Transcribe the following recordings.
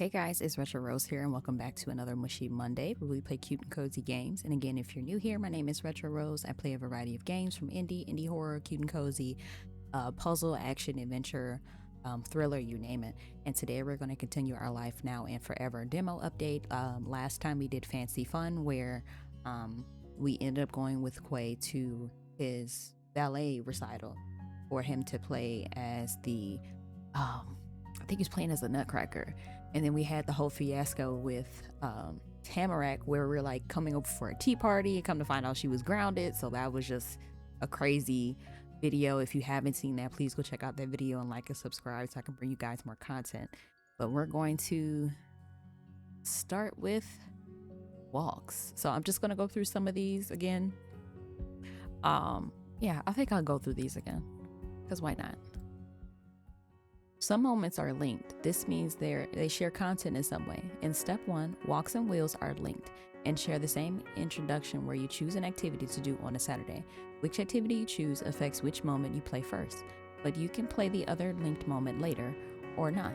Hey guys, it's Retro Rose here, and welcome back to another Mushy Monday where we play cute and cozy games. And again, if you're new here, my name is Retro Rose. I play a variety of games from indie horror, cute and cozy, puzzle, action, adventure, thriller, you name it. And today we're going to continue our Life Now and Forever demo update. Last time we did Fancy Fun, where we ended up going with Quay to his ballet recital for him to play as the I think he was playing as a Nutcracker. And then we had the whole fiasco with Tamarack, where we're like coming over for a tea party and come to find out she was grounded. So that was just a crazy video. If you haven't seen that, please go check out that video and like and subscribe so I can bring you guys more content. But we're going to start with walks. So I'm just going to go through some of these again. Yeah, I think I'll go through these again because why not? Some moments are linked. This means they share content in some way. In step 1, walks and wheels are linked and share the same introduction where you choose an activity to do on a Saturday. Which activity you choose affects which moment you play first, but you can play the other linked moment later or not.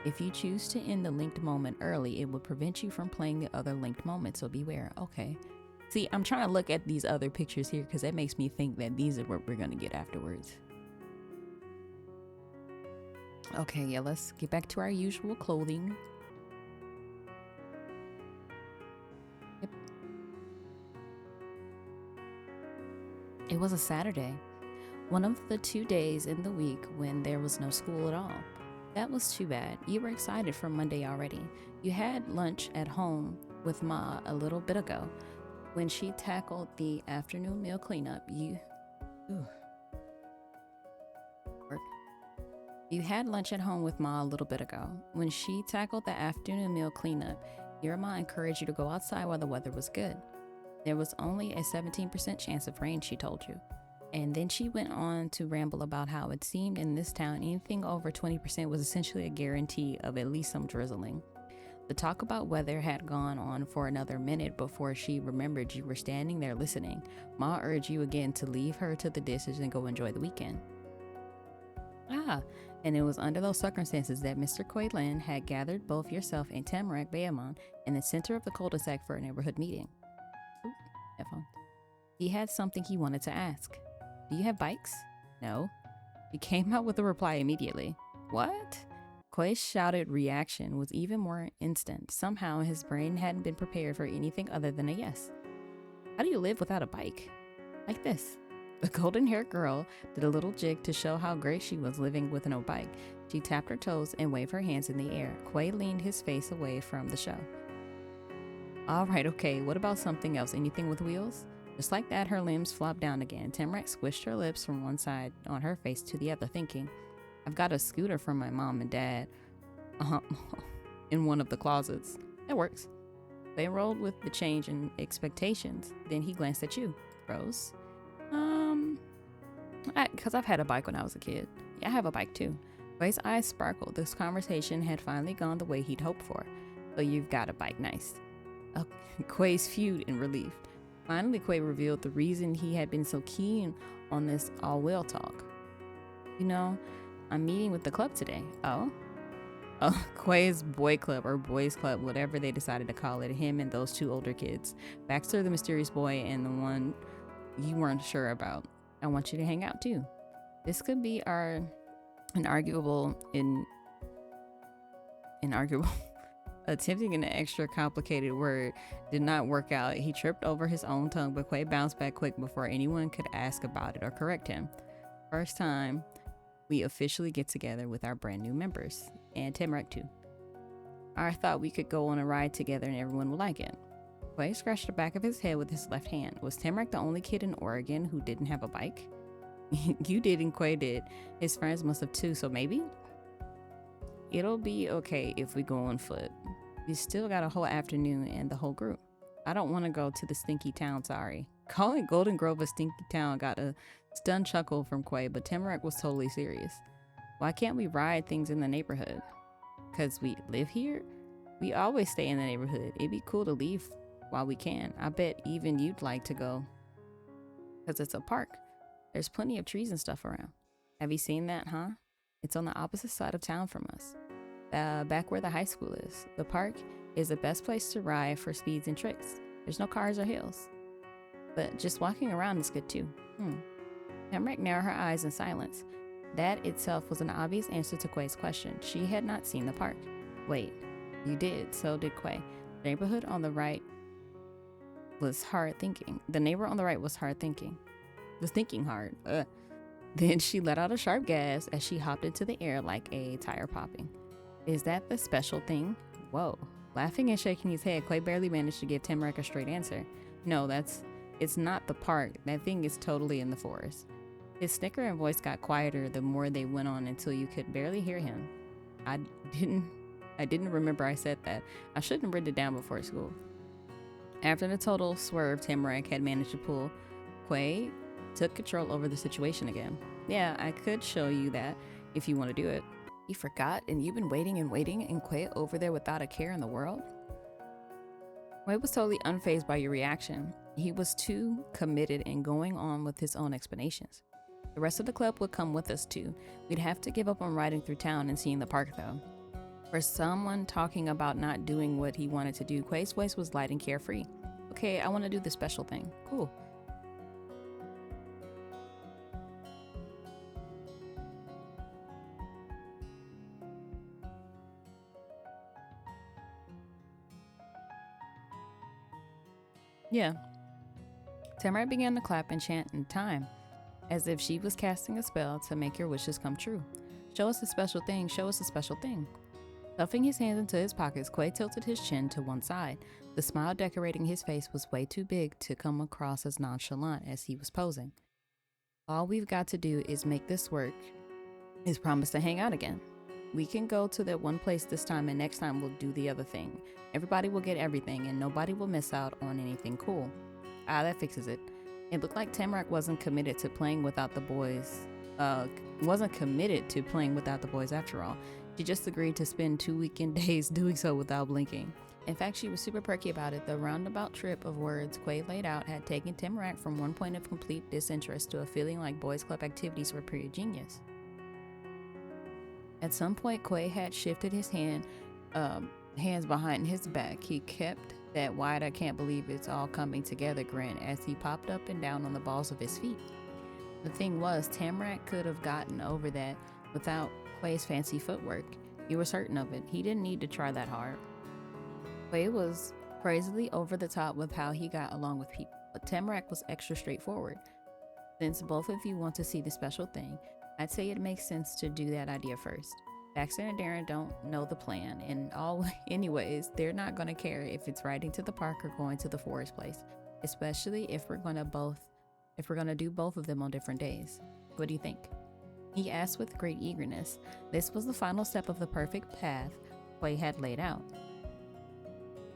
If you choose to end the linked moment early, it will prevent you from playing the other linked moment, so beware. Okay. See, I'm trying to look at these other pictures here because that makes me think that these are what we're going to get afterwards. Okay, yeah, let's get back to our usual clothing. Yep. It was a Saturday, one of the 2 days in the week when there was no school at all. That was too bad. You were excited for Monday already. You had lunch at home with Ma a little bit ago. When she tackled the afternoon meal cleanup, You had lunch at home with Ma a little bit ago. When she tackled the afternoon meal cleanup, your Ma encouraged you to go outside while the weather was good. There was only a 17% chance of rain, she told you. And then she went on to ramble about how it seemed in this town anything over 20% was essentially a guarantee of at least some drizzling. The talk about weather had gone on for another minute before she remembered you were standing there listening. Ma urged you again to leave her to the dishes and go enjoy the weekend. And it was under those circumstances that Mr. Quayland had gathered both yourself and Tamarack Bayamon in the center of the cul-de-sac for a neighborhood meeting. He had something he wanted to ask. Do you have bikes? No. He came out with a reply immediately. What? Quay's shouted reaction was even more instant. Somehow his brain hadn't been prepared for anything other than a yes. How do you live without a bike? Like this. The golden-haired girl did a little jig to show how great she was living with no bike. She tapped her toes and waved her hands in the air. Quay leaned his face away from the show. All right, okay, what about something else? Anything with wheels? Just like that, her limbs flopped down again. Tamarack squished her lips from one side on her face to the other, thinking, I've got a scooter from my mom and dad in one of the closets. That works. They rolled with the change in expectations. Then he glanced at you, Rose. Because I've had a bike when I was a kid. Yeah, I have a bike too. Quay's eyes sparkled. This conversation had finally gone the way he'd hoped for. So you've got a bike, nice. Quay's feud in relief. Finally, Quay revealed the reason he had been so keen on this all-well talk. You know, I'm meeting with the club today. Oh, Quay's boy club or boys club, whatever they decided to call it, him and those 2 older kids. Baxter, the mysterious boy, and the one you weren't sure about. I want you to hang out too. This could be inarguable attempting an extra complicated word did not work out. He tripped over his own tongue, but Quay bounced back quick before anyone could ask about it or correct him. First time we officially get together with our brand new members, and Tamarack too. I thought we could go on a ride together and everyone would like it. Quay scratched the back of his head with his left hand. Was Tamarack the only kid in Oregon who didn't have a bike? You did and Quay did. His friends must have too, so maybe? It'll be okay if we go on foot. We still got a whole afternoon and the whole group. I don't want to go to the stinky town, sorry. Calling Golden Grove a stinky town got a stunned chuckle from Quay, but Tamarack was totally serious. Why can't we ride things in the neighborhood? Because we live here? We always stay in the neighborhood. It'd be cool to leave while we can. I bet even you'd like to go. Because it's a park. There's plenty of trees and stuff around. Have you seen that, huh? It's on the opposite side of town from us. back where the high school is. The park is the best place to ride for speeds and tricks. There's no cars or hills. But just walking around is good too. Tamarack narrowed her eyes in silence. That itself was an obvious answer to Quay's question. She had not seen the park. Wait, you did, so did Quay. The neighbor on the right was hard thinking. Was thinking hard. Then she let out a sharp gasp as she hopped into the air like a tire popping. Is that the special thing? Whoa. Laughing and shaking his head, Quay barely managed to give Tamarack a straight answer. No, it's not the park. That thing is totally in the forest. His snickering voice got quieter the more they went on until you could barely hear him. I didn't remember I said that. I shouldn't have written it down before school. After the total swerve Tamarack had managed to pull, Quay took control over the situation again. Yeah, I could show you that if you want to do it. You forgot, and you've been waiting and Quay over there without a care in the world? Quay was totally unfazed by your reaction. He was too committed in going on with his own explanations. The rest of the club would come with us too. We'd have to give up on riding through town and seeing the park though. For someone talking about not doing what he wanted to do, Quay's voice was light and carefree. Okay, I want to do the special thing. Cool. Yeah. Tamarack began to clap and chant in time, as if she was casting a spell to make your wishes come true. Show us a special thing, show us a special thing. Stuffing his hands into his pockets, Quay tilted his chin to one side. The smile decorating his face was way too big to come across as nonchalant as he was posing. All we've got to do is make this work, is promise to hang out again. We can go to that one place this time, and next time we'll do the other thing. Everybody will get everything, and nobody will miss out on anything cool. That fixes it. It looked like Tamarack wasn't committed to playing without the boys. After all. She just agreed to spend 2 weekend days doing so without blinking. In fact, she was super perky about it. The roundabout trip of words Quay laid out had taken Tamarack from one point of complete disinterest to a feeling like boys' club activities were pure genius. At some point, Quay had shifted his hands behind his back. He kept that wide I can't believe it's all coming together grin as he popped up and down on the balls of his feet. The thing was, Tamarack could have gotten over that without Quay's fancy footwork. He was certain of it. He didn't need to try that hard. Quay was crazily over the top with how he got along with people, but Tamarack was extra straightforward. Since both of you want to see the special thing, I'd say it makes sense to do that idea first. Baxter and Darren don't know the plan, and anyways, they're not going to care if it's riding to the park or going to the forest place, especially if we're going to do both of them on different days. What do you think? He asked with great eagerness. This was the final step of the perfect path Quay had laid out.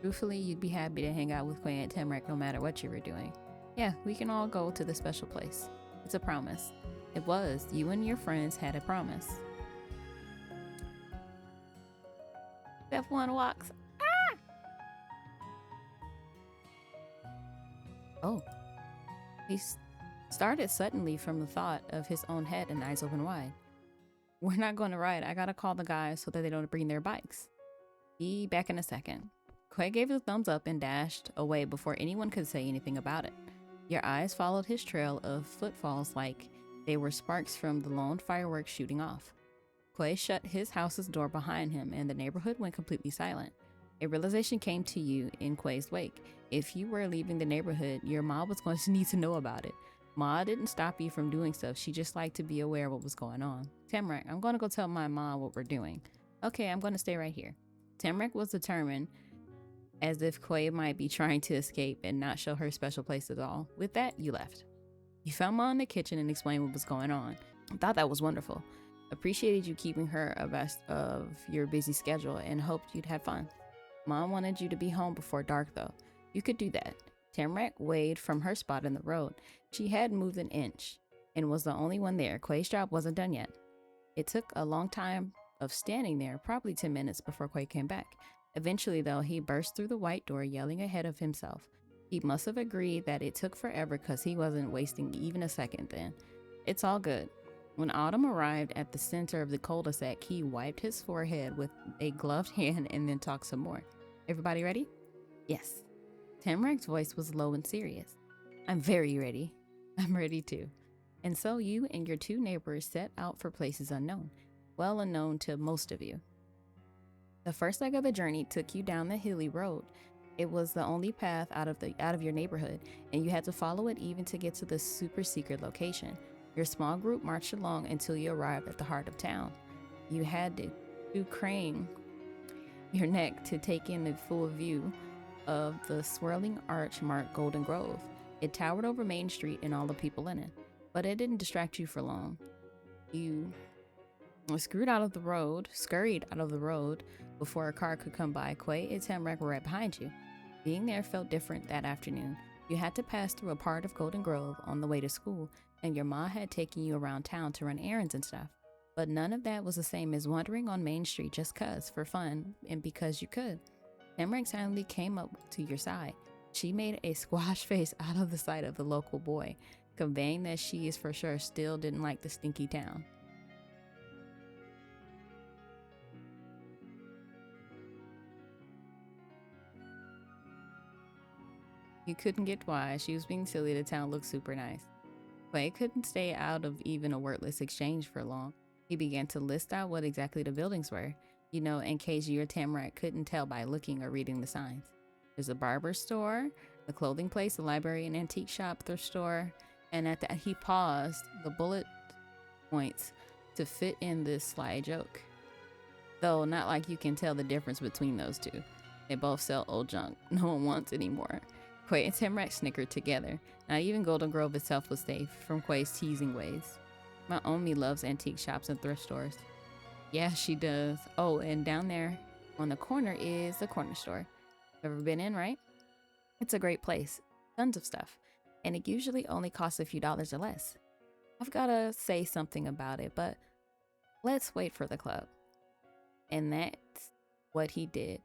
Truthfully, you'd be happy to hang out with Quay and Tamarack no matter what you were doing. Yeah, we can all go to the special place. It's a promise. It was. You and your friends had a promise. Step 1 walks. Ah! Oh. He started suddenly from the thought of his own head and eyes open wide. We're not going to ride. I gotta call the guys so that they don't bring their bikes. Be back in a second. Quay gave a thumbs up and dashed away before anyone could say anything about it. Your eyes followed his trail of footfalls like they were sparks from the lone fireworks shooting off. Quay shut his house's door behind him and the neighborhood went completely silent. A realization came to you in Quay's wake. If you were leaving the neighborhood, your mom was going to need to know about it. Ma didn't stop you from doing stuff. She just liked to be aware of what was going on. Tamarack, I'm going to go tell my mom what we're doing. Okay, I'm going to stay right here. Tamarack was determined, as if Quay might be trying to escape and not show her special place at all. With that, you left. You found Ma in the kitchen and explained what was going on. I thought that was wonderful. Appreciated you keeping her abreast of your busy schedule and hoped you'd have fun. Mom wanted you to be home before dark though. You could do that. Tamarack waved from her spot in the road. She had moved an inch and was the only one there. Quay's job wasn't done yet. It took a long time of standing there, probably 10 minutes before Quay came back. Eventually though, he burst through the white door yelling ahead of himself. He must have agreed that it took forever because he wasn't wasting even a second then. It's all good. When Autumn arrived at the center of the cul-de-sac, he wiped his forehead with a gloved hand and then talked some more. Everybody ready? Yes. Tamrak's voice was low and serious. I'm very ready. I'm ready too. And so you and your two neighbors set out for places unknown, well unknown to most of you. The first leg of the journey took you down the hilly road. It was the only path out of your neighborhood, and you had to follow it even to get to the super secret location. Your small group marched along until you arrived at the heart of town. You had to crane your neck to take in the full view of the swirling arch marked Golden Grove. It towered over Main Street and all the people in it, but it didn't distract you for long. You scurried out of the road before a car could come by. Quay and Tamrak were right behind you. Being there felt different that afternoon. You had to pass through a part of Golden Grove on the way to school, and your ma had taken you around town to run errands and stuff. But none of that was the same as wandering on Main Street just for fun, and because you could. Tamrak suddenly came up to your side. She made a squash face out of the sight of the local boy, conveying that she is for sure still didn't like the stinky town. You couldn't get why. She was being silly. The town looked super nice. Quay couldn't stay out of even a wordless exchange for long. He began to list out what exactly the buildings were, in case you or Tamrak couldn't tell by looking or reading the signs. There's a barber store, a clothing place, a library, an antique shop, thrift store, and at that he paused the bullet points to fit in this sly joke. Though not like you can tell the difference between those two. They both sell old junk no one wants anymore. Quay and Tamrak snickered together. Not even Golden Grove itself was safe from Quay's teasing ways. My Omi loves antique shops and thrift stores. Yeah, she does. Oh, and down there on the corner is the corner store. Ever been in, right? It's a great place. Tons of stuff. And it usually only costs a few dollars or less. I've got to say something about it, but let's wait for the club. And that's what he did.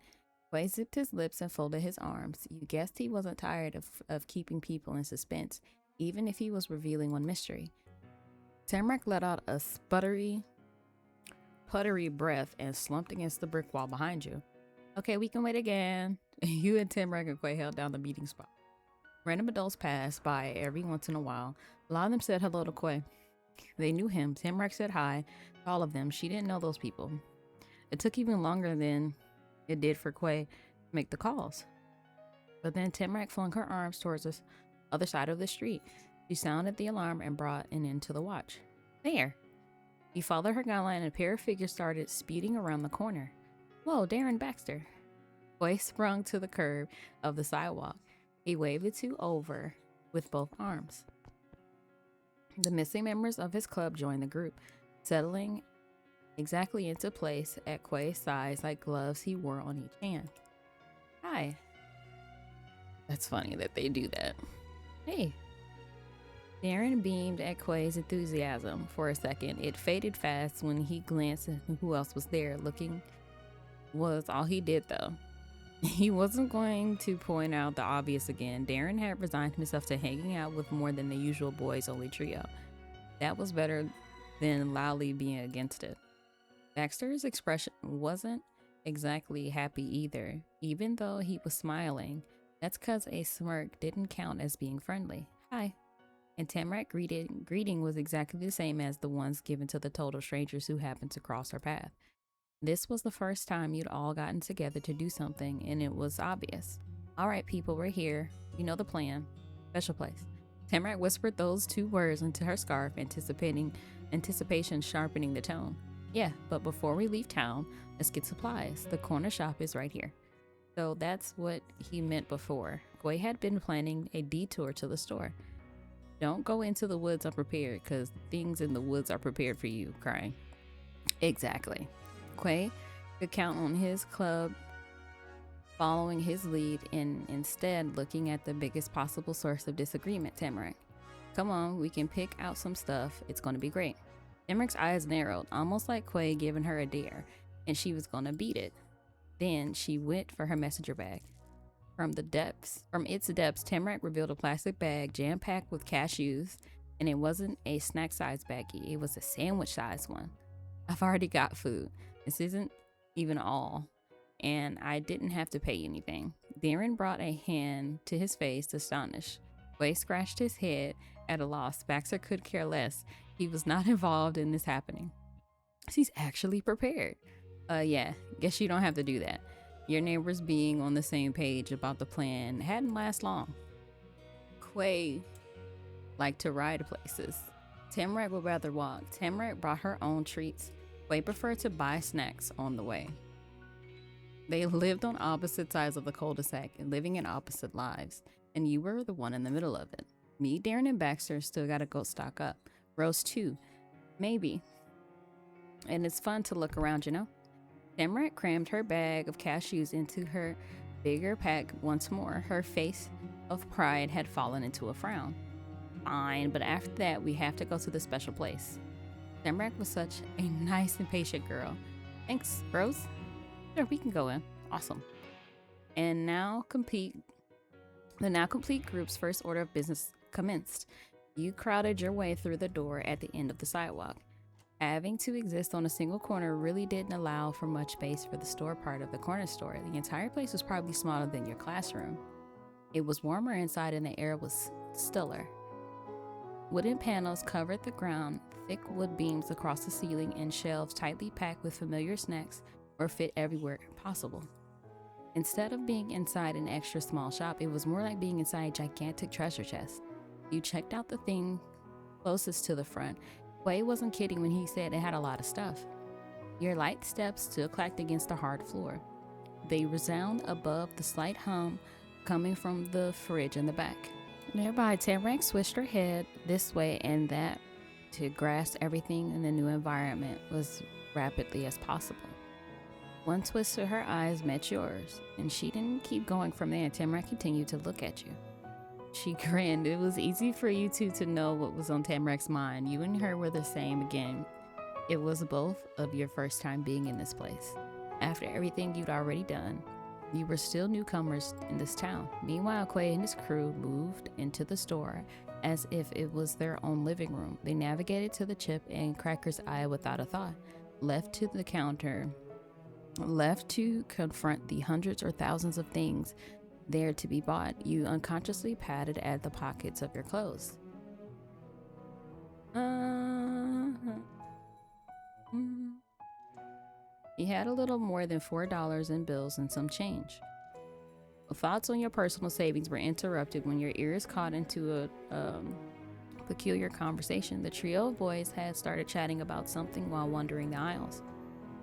Quay zipped his lips and folded his arms. You guessed he wasn't tired of keeping people in suspense, even if he was revealing one mystery. Tamrak let out a puttery breath and slumped against the brick wall behind you. Okay, we can wait again. You and Tamrak and Quay held down the meeting spot. Random adults passed by every once in a while. A lot of them said hello to Quay. They knew him. Tamrak said hi to all of them. She didn't know those people. It took even longer than it did for Quay to make the calls. But then Tamrak flung her arms towards the other side of the street. She sounded the alarm and brought an end to the watch. There! He followed her guideline and a pair of figures started speeding around the corner. Whoa, Darren Baxter. Quay sprung to the curb of the sidewalk. He waved the two over with both arms. The missing members of his club joined the group, settling exactly into place at Quay's sides like gloves he wore on each hand. Hi. That's funny that they do that. Hey. Darren beamed at Quay's enthusiasm for a second. It faded fast when he glanced at who else was there. Looking was all he did, though. He wasn't going to point out the obvious again. Darren had resigned himself to hanging out with more than the usual boys-only trio. That was better than loudly being against it. Baxter's expression wasn't exactly happy either, even though he was smiling. That's because a smirk didn't count as being friendly. Hi. And Tamrak greeting was exactly the same as the ones given to the total strangers who happened to cross her path. This was the first time you'd all gotten together to do something, and it was obvious. All right, people, we're here. You know the plan. Special place. Tamrak whispered those two words into her scarf, anticipation sharpening the tone. Yeah, but before we leave town, let's get supplies. The corner shop is right here. So that's what he meant before. Quay had been planning a detour to the store. Don't go into the woods unprepared, because things in the woods are prepared for you, crying. Exactly. Quay could count on his club following his lead and instead looking at the biggest possible source of disagreement, Tamrak. Come on, we can pick out some stuff. It's going to be great. Tamrak's eyes narrowed, almost like Quay giving her a dare, and she was going to beat it. Then she went for her messenger bag. From its depths, Tamrak revealed a plastic bag jam-packed with cashews, And it wasn't a snack size baggie, it was a sandwich size one. I've already got food. This isn't even all. And I didn't have to pay anything. Darren brought a hand to his face, astonished. Quay scratched his head at a loss. Baxter could care less. He was not involved in this happening. She's actually prepared. Yeah, guess you don't have to do that. Your neighbors being on the same page about the plan hadn't last long. Quay liked to ride places. Tamarack would rather walk. Tamarack brought her own treats. Quay preferred to buy snacks on the way. They lived on opposite sides of the cul-de-sac and living in opposite lives, and you were the one in the middle of it. Me, Darren, and Baxter still gotta go stock up. Rose too. Maybe. And it's fun to look around, you know? Tamarack crammed her bag of cashews into her bigger pack once more. Her face of pride had fallen into a frown. Fine, but after that, we have to go to the special place. Tamarack was such a nice and patient girl. Thanks, Rose. Sure, we can go in. Awesome. And the now complete group's first order of business commenced. You crowded your way through the door at the end of the sidewalk. Having to exist on a single corner really didn't allow for much space for the store part of the corner store. The entire place was probably smaller than your classroom. It was warmer inside and the air was stiller. Wooden panels covered the ground, thick wood beams across the ceiling, and shelves tightly packed with familiar snacks were fit everywhere possible. Instead of being inside an extra small shop, it was more like being inside a gigantic treasure chest. You checked out the thing closest to the front. Quay wasn't kidding when he said it had a lot of stuff. Your light steps still clacked against the hard floor. They resound above the slight hum coming from the fridge in the back. Nearby, Tamarack switched her head this way and that to grasp everything in the new environment as rapidly as possible. One twist of her eyes met yours, and she didn't keep going from there. Tamarack continued to look at you. She grinned. It was easy for you two to know what was on Tamarack's mind. You and her were the same again. It was both of your first time being in this place. After everything you'd already done, you were still newcomers in this town. Meanwhile, Quay and his crew moved into the store as if it was their own living room. They navigated to the chip and Cracker's eye without a thought, left to the counter, left to confront the hundreds or thousands of things there to be bought. You unconsciously patted at the pockets of your clothes. You had a little more than $4 in bills and some change. Thoughts on your personal savings were interrupted when your ears caught into a peculiar conversation. The trio of boys had started chatting about something while wandering the aisles.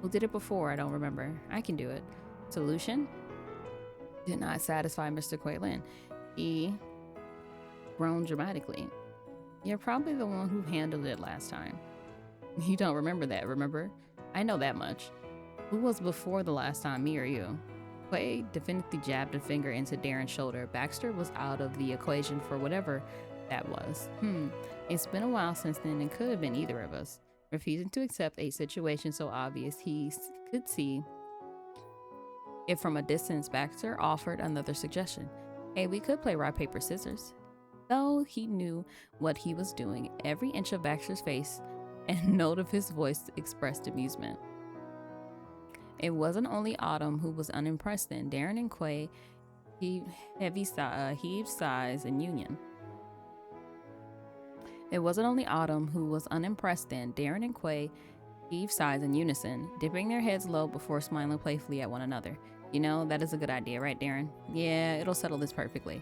Who did it before? I don't remember. I can do it. Solution? Did not satisfy Mr. Quaylin. He groaned dramatically. You're probably the one who handled it last time. You don't remember that, remember? I know that much. Who was before the last time, me or you? Quay definitely jabbed a finger into Darren's shoulder. Baxter was out of the equation for whatever that was. It's been a while since then and could have been either of us. Refusing to accept a situation so obvious he could see it from a distance, Baxter offered another suggestion. Hey, we could play rock, paper, scissors. Though he knew what he was doing, every inch of Baxter's face and note of his voice expressed amusement. It wasn't only Autumn who was unimpressed then. Darren and Quay heaved sighs in union. It wasn't only Autumn who was unimpressed then. Darren and Quay heaved sighs in unison, dipping their heads low before smiling playfully at one another. You know, that is a good idea, right, Darren? Yeah, it'll settle this perfectly.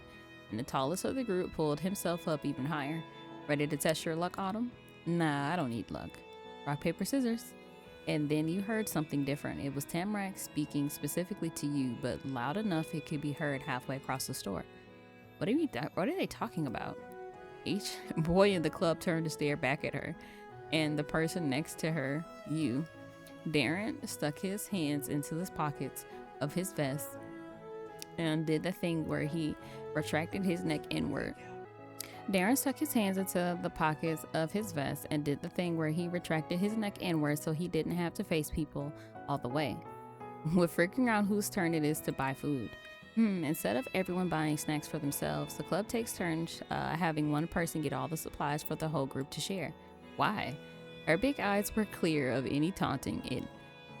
And the tallest of the group pulled himself up even higher. Ready to test your luck, Autumn? Nah, I don't need luck. Rock, paper, scissors. And then you heard something different. It was Tamarack speaking specifically to you, but loud enough it could be heard halfway across the store. What are they talking about? Each boy in the club turned to stare back at her, and the person next to her, you. Darren stuck his hands into his pockets of his vest and did the thing where he retracted his neck inward. Darren stuck his hands into the pockets of his vest and did the thing where he retracted his neck inward so he didn't have to face people all the way. We're figuring out whose turn it is to buy food. Instead of everyone buying snacks for themselves, the club takes turns having one person get all the supplies for the whole group to share. Why? Her big eyes were clear of any taunting. It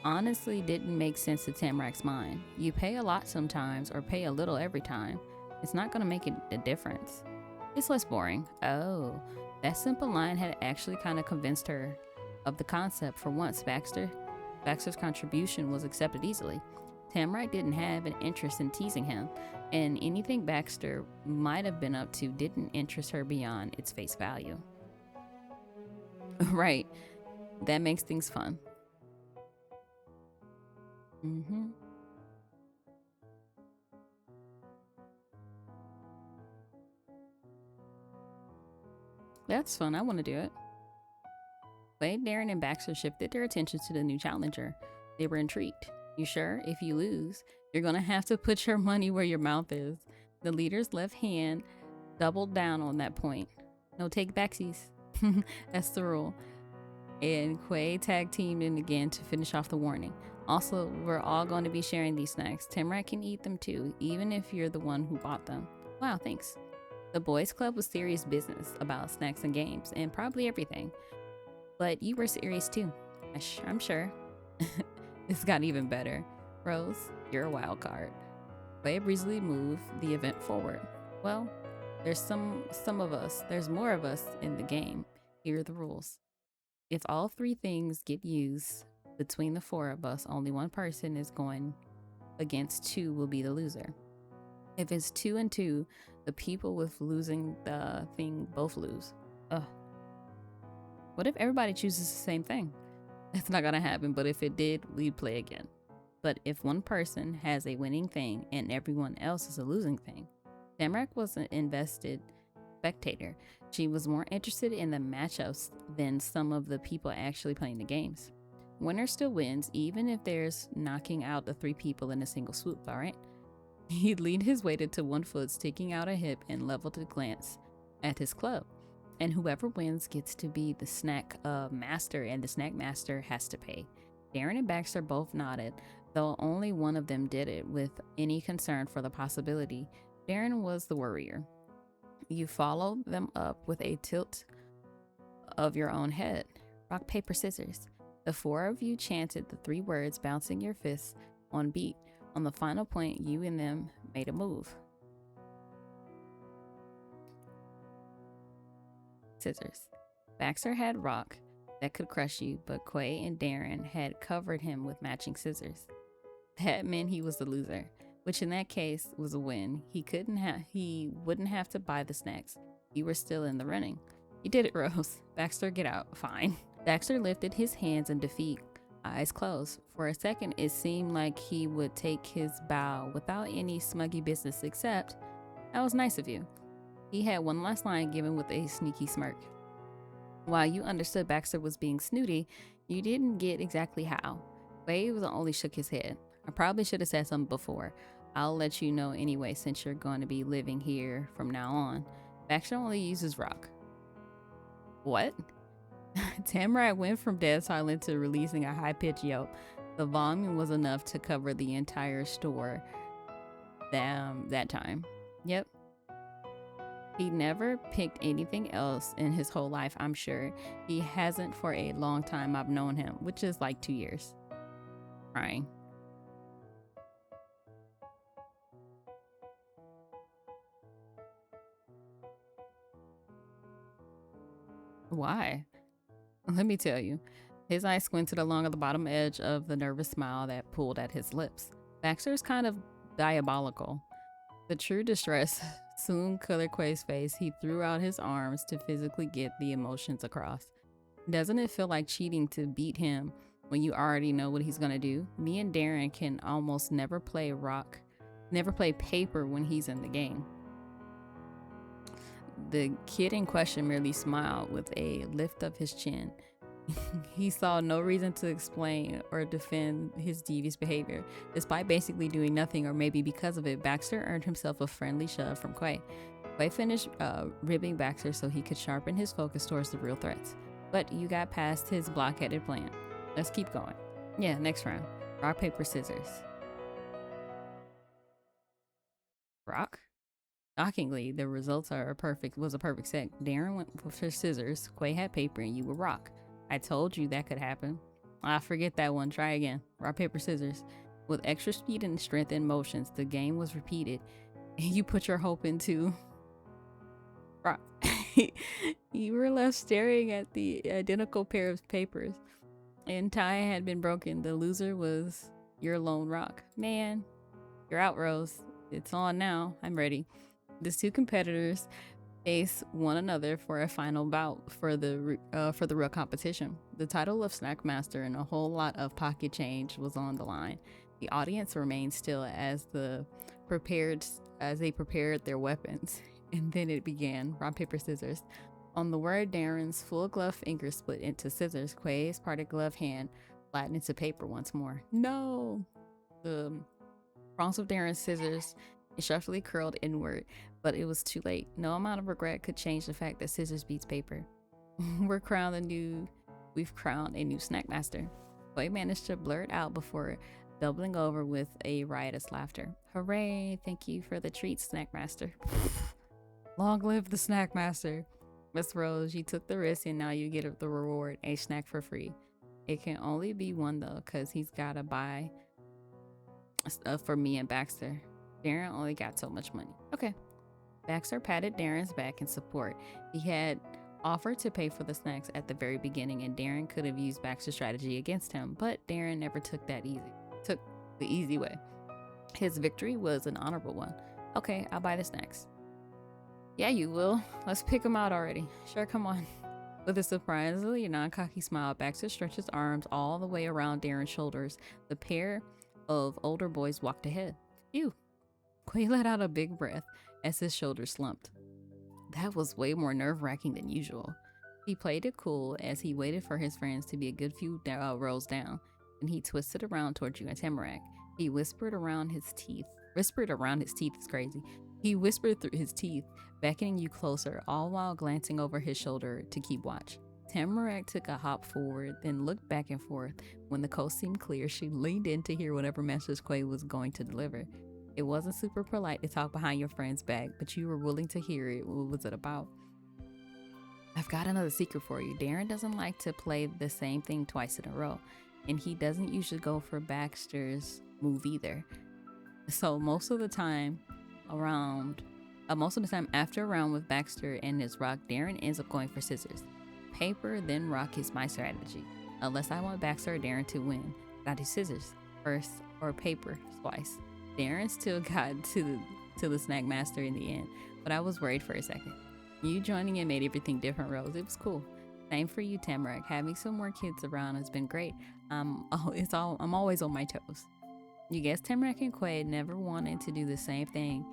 honestly didn't make sense to Tamrak's mind. You pay a lot sometimes, or pay a little every time. It's not going to make a difference. It's less boring. Oh, that simple line had actually kind of convinced her of the concept for once. Baxter's contribution was accepted easily. Tamrak didn't have an interest in teasing him, and anything Baxter might have been up to didn't interest her beyond its face value. Right, that makes things fun. That's fun. I want to do it. Wade, Darren, and Baxter shifted their attention to the new challenger. They were intrigued. You sure? If you lose, you're gonna have to put your money where your mouth is. The leader's left hand doubled down on that point. No take backsies. That's the rule. And Quay tag teamed in again to finish off the warning. Also, we're all going to be sharing these snacks. Tamrak can eat them too, even if you're the one who bought them. Wow, thanks. The boys' club was serious business about snacks and games, and probably everything. But you were serious too. I'm sure. This got even better. Rose, you're a wild card. Quay breezily moved the event forward. Well, there's some of us. There's more of us in the game. Here are the rules. If all three things get used between the four of us, only one person is going against two will be the loser. If it's 2 and 2, the people with losing the thing both lose. Ugh. What if everybody chooses the same thing? That's not gonna happen, but if it did, we'd play again. But if one person has a winning thing and everyone else is a losing thing, Tamrak was an invested spectator. She was more interested in the matchups than some of the people actually playing the games. Winner still wins, even if there's knocking out the 3 people in a single swoop, alright? He leaned his weight into one foot, sticking out a hip, and leveled a glance at his club. And whoever wins gets to be the snack master, and the snack master has to pay. Darren and Baxter both nodded, though only one of them did it with any concern for the possibility. Darren was the worrier. You followed them up with a tilt of your own head. Rock, paper, scissors. The 4 of you chanted the 3 words, bouncing your fists on beat. On the final point, you and them made a move. Scissors. Baxter had rock that could crush you, but Quay and Darren had covered him with matching scissors. That meant he was the loser, which in that case was a win. He wouldn't have to buy the snacks. You were still in the running. You did it, Rose. Baxter, get out. Fine. Baxter lifted his hands in defeat, eyes closed. For a second, it seemed like he would take his bow without any smuggy business except, "That was nice of you." He had one last line given with a sneaky smirk. While you understood Baxter was being snooty, you didn't get exactly how. Wade only shook his head. I probably should have said something before. I'll let you know anyway since you're going to be living here from now on. Baxter only uses rock. What? Tamrak went from dead silent to releasing a high-pitched yelp. The volume was enough to cover the entire store that time. Yep. He never picked anything else in his whole life, I'm sure. He hasn't for a long time. I've known him, which is like 2 years. Crying. Why? Let me tell you. His eyes squinted along the bottom edge of the nervous smile that pulled at his lips. Baxter's kind of diabolical. The true distress soon colored Quay's face. He threw out his arms to physically get the emotions across. Doesn't it feel like cheating to beat him when you already know what he's gonna do? Me and Darren can almost never play paper when he's in the game. The kid in question merely smiled with a lift of his chin. He saw no reason to explain or defend his devious behavior. Despite basically doing nothing, or maybe because of it, Baxter earned himself a friendly shove from Quay. Quay finished ribbing Baxter so he could sharpen his focus towards the real threats. But you got past his blockheaded plan. Let's keep going. Yeah, next round. Rock, paper, scissors. Rock? Shockingly, the results are was a perfect set. Darren went for scissors, Quay had paper, and you were rock. I told you that could happen. Ah, forget that one. Try again. Rock, paper, scissors. With extra speed and strength in motions, the game was repeated. You put your hope into rock. You were left staring at the identical pair of papers, and tie had been broken. The loser was your lone rock. Man, you're out, Rose. It's on now. I'm ready. The two competitors face one another for a final bout for the real competition. The title of Snack Master and a whole lot of pocket change was on the line. The audience remained still as they prepared their weapons, and then it began. Rock, paper, scissors. On the word, Darren's full glove finger split into scissors. Quay's parted glove hand flattened into paper once more. No! The prongs of Darren's scissors sharply curled inward, but it was too late. No amount of regret could change the fact that scissors beats paper. We've crowned a new snack master. Quay managed to blurt out before doubling over with a riotous laughter. Hooray! Thank you for the treat, snack master. Long live the snack master. Miss Rose, you took the risk and now you get the reward, a snack for free. It can only be one though, cause he's gotta buy stuff for me and Baxter. Darren only got so much money. Okay. Baxter patted Darren's back in support. He had offered to pay for the snacks at the very beginning, and Darren could have used Baxter's strategy against him, but Darren never took the easy way. His victory was an honorable one. Okay, I'll buy the snacks. Yeah, you will. Let's pick them out already. Sure, come on. With a surprisingly non-cocky smile, Baxter stretched his arms all the way around Darren's shoulders. The pair of older boys walked ahead. Phew. Quay let out a big breath as his shoulders slumped. That was way more nerve-wracking than usual. He played it cool as he waited for his friends to be a good few rows down, and he twisted around towards you and Tamarack. He whispered around his teeth. Whispered around his teeth is crazy. He whispered through his teeth, beckoning you closer, all while glancing over his shoulder to keep watch. Tamarack took a hop forward, then looked back and forth. When the coast seemed clear, she leaned in to hear whatever message Quay was going to deliver. It wasn't super polite to talk behind your friend's back, but you were willing to hear it. What was it about? I've got another secret for you. Darren doesn't like to play the same thing twice in a row, and he doesn't usually go for Baxter's move either. So most of the time after a round with Baxter and his rock, Darren ends up going for scissors. Paper, then rock is my strategy. Unless I want Baxter or Darren to win, I do scissors first or paper twice. Darren still got to the snack master in the end, but I was worried for a second. You joining in made everything different, Rose. It was cool. Same for you, Tamarack. Having some more kids around has been great. I'm always on my toes. You guess Tamarack and Quay never wanted to do the same thing.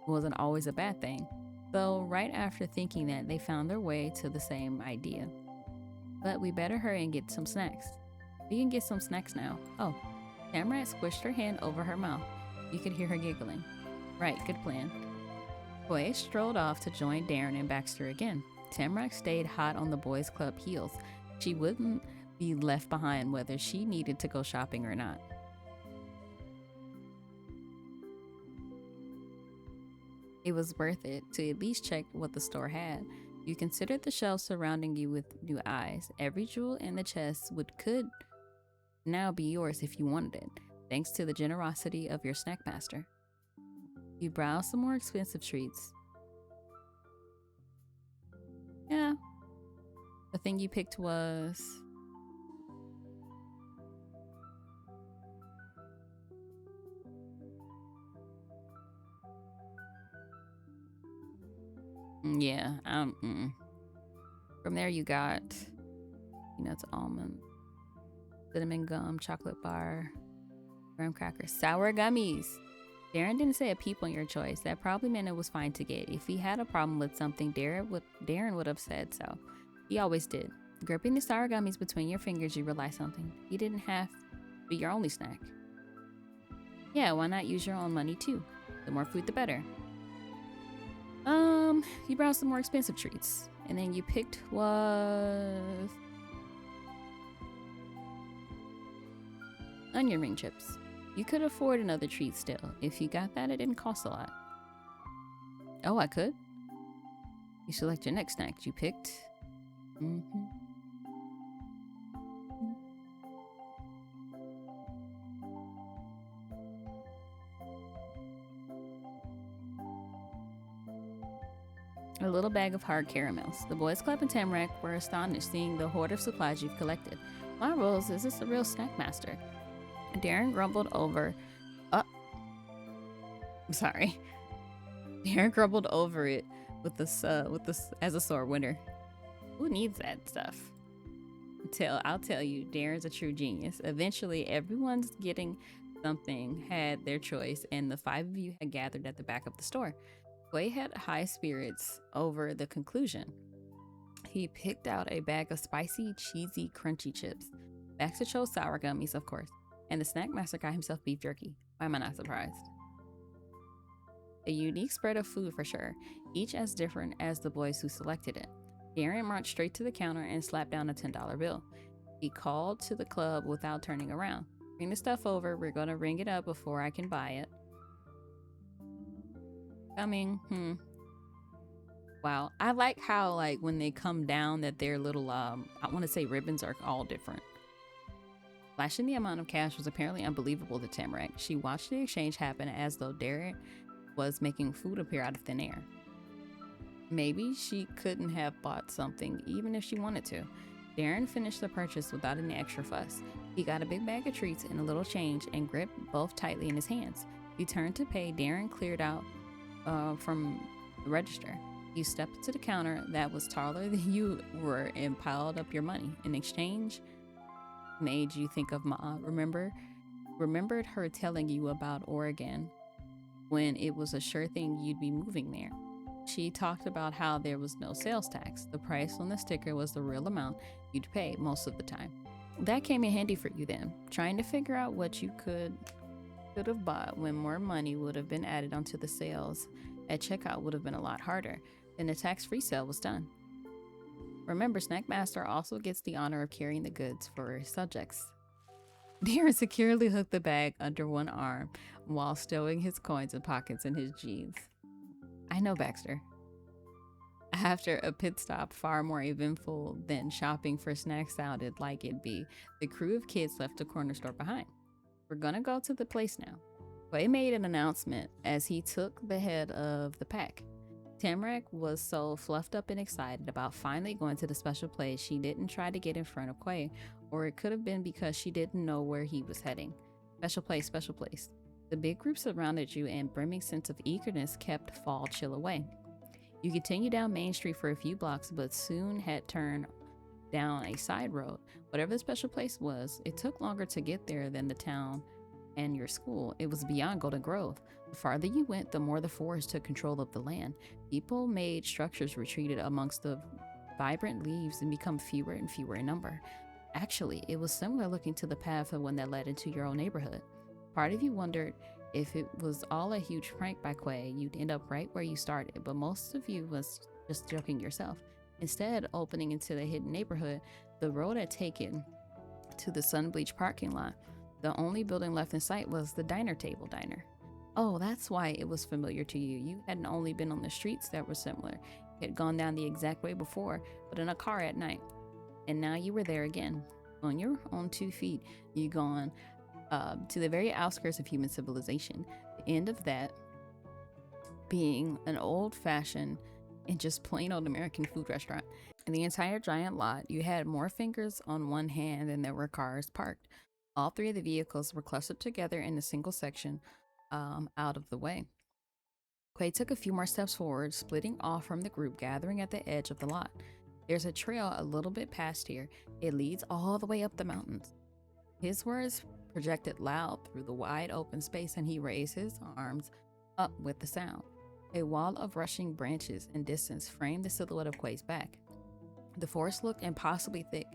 It wasn't always a bad thing. Though right after thinking that, they found their way to the same idea. But we better hurry and get some snacks. We can get some snacks now. Oh. Tamarack squished her hand over her mouth. You could hear her giggling. Right, good plan. Quay strolled off to join Darren and Baxter again. Tamarack stayed hot on the boys' club heels. She wouldn't be left behind whether she needed to go shopping or not. It was worth it to at least check what the store had. You considered the shelves surrounding you with new eyes. Every jewel in the chest could now be yours if you wanted it, thanks to the generosity of your snack master. You browsed some more expensive treats. Yeah. The thing you picked was... Yeah. From there you got peanuts, almond, cinnamon gum, chocolate bar, graham crackers, sour gummies. Darren didn't say a peep on your choice. That probably meant it was fine to get. If he had a problem with something, Darren would have said so. He always did. Gripping the sour gummies between your fingers, you realized something. You didn't have to be your only snack. Yeah, why not use your own money too? The more food, the better. You browsed some more expensive treats, and then you picked was onion ring chips. You could afford another treat still. If you got that, it didn't cost a lot. Oh, I could? You select your next snack. You picked. A little bag of hard caramels. The boys Club and Tamarack were astonished seeing the hoard of supplies you've collected. Marbles, is this a real snack master? Darren grumbled over. Sorry. Darren grumbled over it with this as a sore winner. Who needs that stuff? I'll tell you, Darren's a true genius. Eventually, everyone's getting something had their choice, and the 5 of you had gathered at the back of the store. Quay had high spirits over the conclusion. He picked out a bag of spicy, cheesy, crunchy chips. Baxter chose sour gummies, of course, and the snack master got himself beef jerky. Why am I not surprised? A unique spread of food for sure, each as different as the boys who selected it. Darren marched straight to the counter and slapped down a $10 bill. He called to the club without turning around. Bring the stuff over, we're gonna ring it up before I can buy it. Coming, Wow, I like how when they come down that their little, I want to say ribbons are all different. Flashing the amount of cash was apparently unbelievable to Tamarack. She watched the exchange happen as though Darren was making food appear out of thin air. Maybe she couldn't have bought something even if she wanted to. Darren finished the purchase without any extra fuss. He got a big bag of treats and a little change and gripped both tightly in his hands. He turned to pay. Darren cleared out from the register. You stepped to the counter that was taller than you were and piled up your money. In exchange, made you think of Ma. Remembered her telling you about Oregon when it was a sure thing you'd be moving there. She talked about how there was no sales tax. The price on the sticker was the real amount you'd pay most of the time. That came in handy for you then, trying to figure out what you could have bought when more money would have been added onto the sales at checkout would have been a lot harder. Then the tax-free sale was done. Remember, Snackmaster also gets the honor of carrying the goods for his subjects. Darren securely hooked the bag under one arm while stowing his coins and pockets in his jeans. I know, Baxter. After a pit stop far more eventful than shopping for snacks sounded like it'd be, the crew of kids left the corner store behind. We're gonna go to the place now. Quay made an announcement as he took the head of the pack. Tamarack was so fluffed up and excited about finally going to the special place she didn't try to get in front of Quay, or it could have been because she didn't know where he was heading. Special place, special place. The big group surrounded you and brimming sense of eagerness kept fall chill away. You continued down Main Street for a few blocks, but soon had turned down a side road. Whatever the special place was, it took longer to get there than the town and your school. It was beyond Golden Grove. The farther you went, the more the forest took control of the land. People-made structures retreated amongst the vibrant leaves and become fewer and fewer in number. Actually, it was similar looking to the path of one that led into your own neighborhood. Part of you wondered if it was all a huge prank by Quay, you'd end up right where you started, but most of you was just joking yourself. Instead, opening into the hidden neighborhood, the road had taken to the Sunbleach parking lot. The only building left in sight was the diner table diner. Oh, that's why it was familiar to you. You hadn't only been on the streets that were similar. You had gone down the exact way before, but in a car at night. And now you were there again. On your own 2 feet, you'd gone to the very outskirts of human civilization. The end of that being an old-fashioned and just plain old American food restaurant. In the entire giant lot, you had more fingers on one hand than there were cars parked. All 3 of the vehicles were clustered together in a single section out of the way. Quay took a few more steps forward, splitting off from the group gathering at the edge of the lot. There's a trail a little bit past here. It leads all the way up the mountains. His words projected loud through the wide open space, and he raised his arms up with the sound. A wall of rushing branches in distance framed the silhouette of Quay's back. The forest looked impossibly thick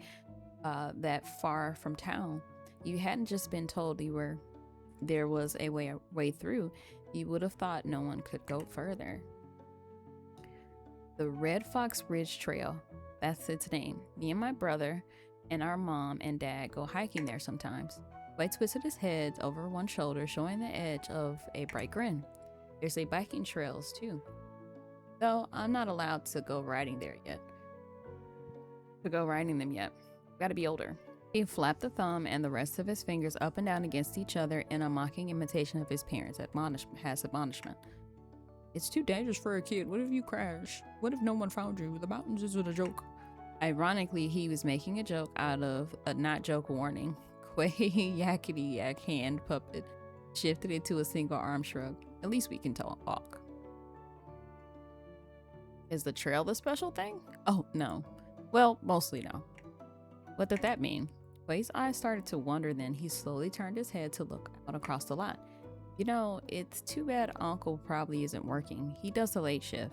that far from town. You hadn't just been told there was a way through. You would have thought no one could go further. The Red Fox Ridge Trail, that's its name. Me and my brother and our mom and dad go hiking there sometimes. Quay twisted his head over one shoulder, showing the edge of a bright grin. There's a biking trails too, though I'm not allowed to go riding there yet. Gotta be older. He flapped the thumb and the rest of his fingers up and down against each other in a mocking imitation of his parents' admonishment. It's too dangerous for a kid. What if you crash? What if no one found you? The mountains isn't a joke. Ironically, he was making a joke out of a not joke warning. Quay yakety yak hand puppet shifted it to a single arm shrug. At least we can talk. Is the trail the special thing? Oh, no. Well, mostly no. What did that mean? Quay's eyes started to wander, then he slowly turned his head to look out across the lot. You know, it's too bad Uncle probably isn't working. He does the late shift.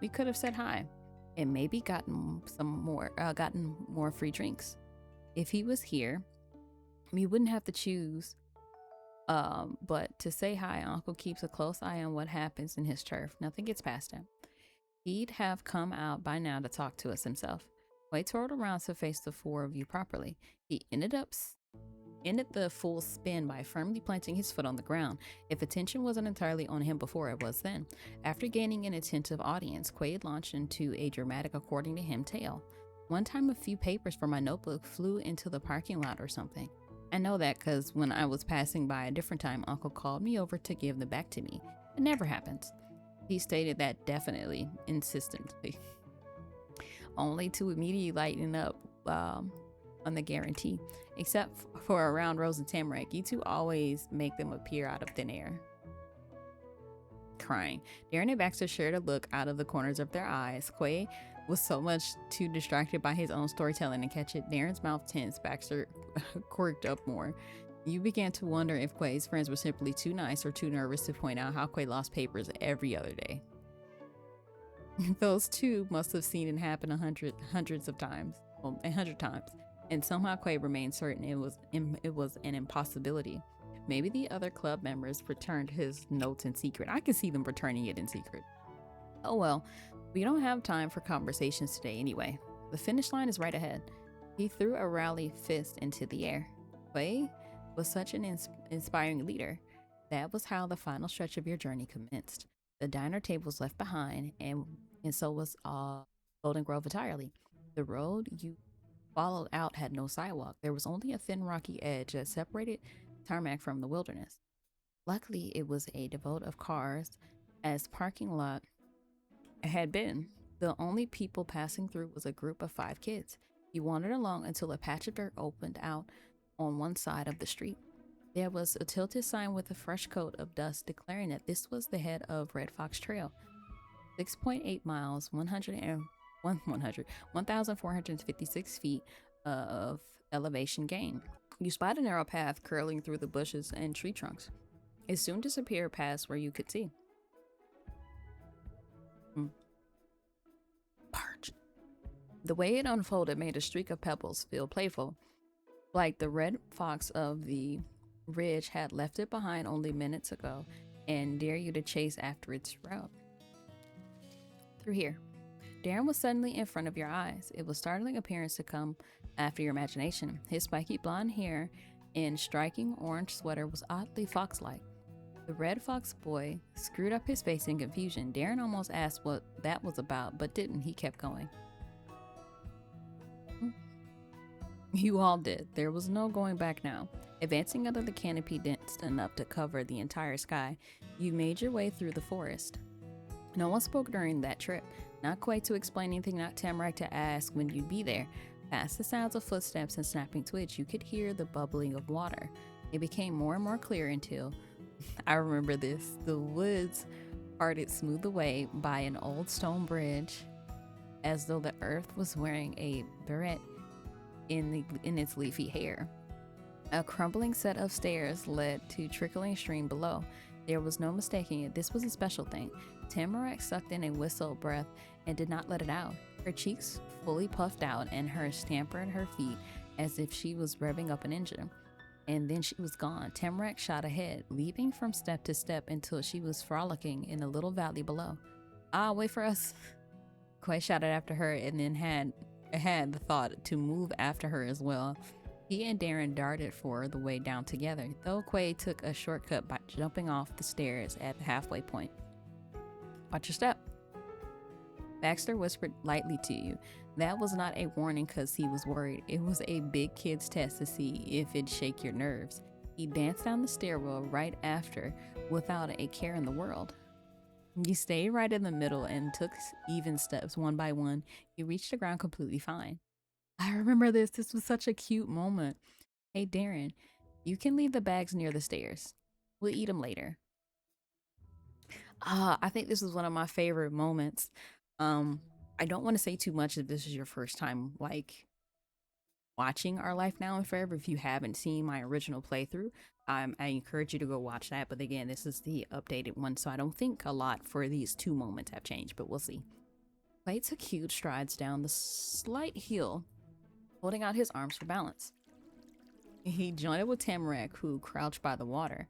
We could have said hi and maybe gotten more free drinks. If he was here, we wouldn't have to choose. But to say hi, Uncle keeps a close eye on what happens in his turf. Nothing gets past him. He'd have come out by now to talk to us himself. Quay twirled around to face the four of you properly. He ended the full spin by firmly planting his foot on the ground. If attention wasn't entirely on him before, it was then. After gaining an attentive audience, Quay launched into a dramatic, according to him, tale. One time a few papers from my notebook flew into the parking lot or something. I know that because when I was passing by a different time, Uncle called me over to give them back to me. It never happens. He stated that definitely, insistently. Only to immediately lighten up on the guarantee. Except for around Rose and Tamarack, you two always make them appear out of thin air. Crying. Darren and Baxter shared a look out of the corners of their eyes. Quay was so much too distracted by his own storytelling to catch it. Darren's mouth tensed. Baxter quirked up more. You began to wonder if Quay's friends were simply too nice or too nervous to point out how Quay lost papers every other day. Those two must have seen it happen hundreds of times, 100 times, and somehow Quay remained certain it was an impossibility. Maybe the other club members returned his notes in secret. I could see them returning it in secret. Oh well, we don't have time for conversations today anyway. The finish line is right ahead. He threw a rally fist into the air. Quay was such an inspiring leader. That was how the final stretch of your journey commenced. The diner table was left behind, and so was Golden Grove entirely. The road you followed out had no sidewalk. There was only a thin rocky edge that separated tarmac from the wilderness. Luckily, it was a devote of cars, as parking lot had been. The only people passing through was a group of 5 kids. You wandered along until a patch of dirt opened out on one side of the street. There was a tilted sign with a fresh coat of dust declaring that this was the head of Red Fox Trail. 6.8 miles, 1,456 feet of elevation gain. You spotted a narrow path curling through the bushes and tree trunks. It soon disappeared past where you could see. Parch. The way it unfolded made a streak of pebbles feel playful, like the Red Fox of the Ridge had left it behind only minutes ago and dare you to chase after its route. Through here. Darren was suddenly in front of your eyes. It was startling appearance to come after your imagination. His spiky blonde hair and striking orange sweater was oddly fox-like. The Red Fox boy screwed up his face in confusion. Darren almost asked what that was about, but didn't. He kept going. You all did. There was no going back now. Advancing under the canopy dense enough to cover the entire sky, you made your way through the forest. No one spoke during that trip. Not Quay to explain anything, not Tamarack to ask when you'd be there. Past the sounds of footsteps and snapping twigs, you could hear the bubbling of water. It became more and more clear until, I remember this, the woods parted smooth away by an old stone bridge, as though the earth was wearing a beret in its leafy hair. A crumbling set of stairs led to trickling stream below. There was no mistaking it. This was a special thing. Tamarack sucked in a whistled breath and did not let it out. Her cheeks fully puffed out and her stamping her feet as if she was revving up an engine. And then she was gone. Tamarack shot ahead, leaping from step to step until she was frolicking in a little valley below. Ah, wait for us. Quay shouted after her and then had the thought to move after her as well. He and Darren darted for the way down together, though Quay took a shortcut by jumping off the stairs at the halfway point. Watch your step, Baxter whispered lightly to you. That was not a warning because he was worried. It was a big kid's test to see if it'd shake your nerves. He danced down the stairwell right after without a care in the world. You stayed right in the middle and took even steps one by one. You reached the ground completely fine. I remember this. This was such a cute moment. Hey, Darren, you can leave the bags near the stairs. We'll eat them later. I think this was one of my favorite moments. I don't want to say too much if this is your first time, like, watching Our Life Now and Forever. If you haven't seen my original playthrough, I encourage you to go watch that. But again, this is the updated one, so I don't think a lot for these two moments have changed, but we'll see. Clay took huge strides down the slight hill, holding out his arms for balance. He joined with Tamarack, who crouched by the water.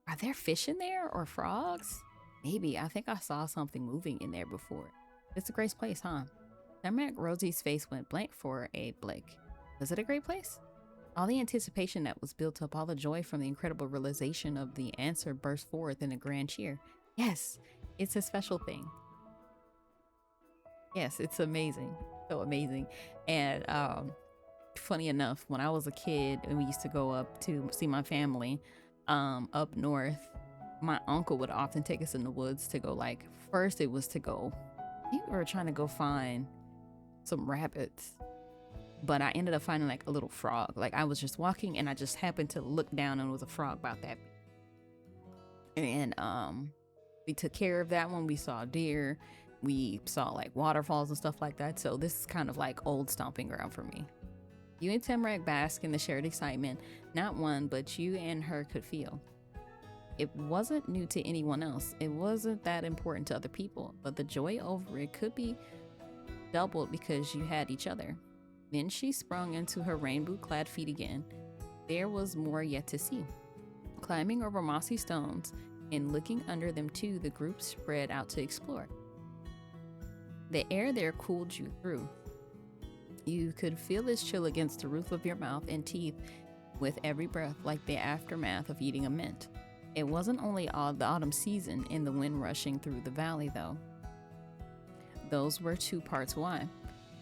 Are there fish in there or frogs? Maybe. I think I saw something moving in there before. It's a great place, huh? Tamarack Rosie's face went blank for a blink. Was it a great place? All the anticipation that was built up, all the joy from the incredible realization of the answer burst forth in a grand cheer. Yes, it's a special thing. Yes, it's amazing. So amazing. And funny enough, when I was a kid and we used to go up to see my family up north, my uncle would often take us in the woods to go, like, first it was to go, I think we were trying to go find some rabbits, but I ended up finding like a little frog. Like, I was just walking and I just happened to look down and it was a frog about that. And we took care of that one. We saw deer, we saw like waterfalls and stuff like that. So this is kind of like old stomping ground for me. You and Tamarack bask in the shared excitement not one but you and her could feel. It wasn't new to anyone else. It wasn't that important to other people, but the joy over it could be doubled because you had each other. Then she sprung into her rainbow-clad feet again. There was more yet to see. Climbing over mossy stones and looking under them too, the group spread out to explore. The air there cooled you through. You could feel its chill against the roof of your mouth and teeth with every breath, like the aftermath of eating a mint. It wasn't only the autumn season and the wind rushing through the valley, though. Those were two parts why.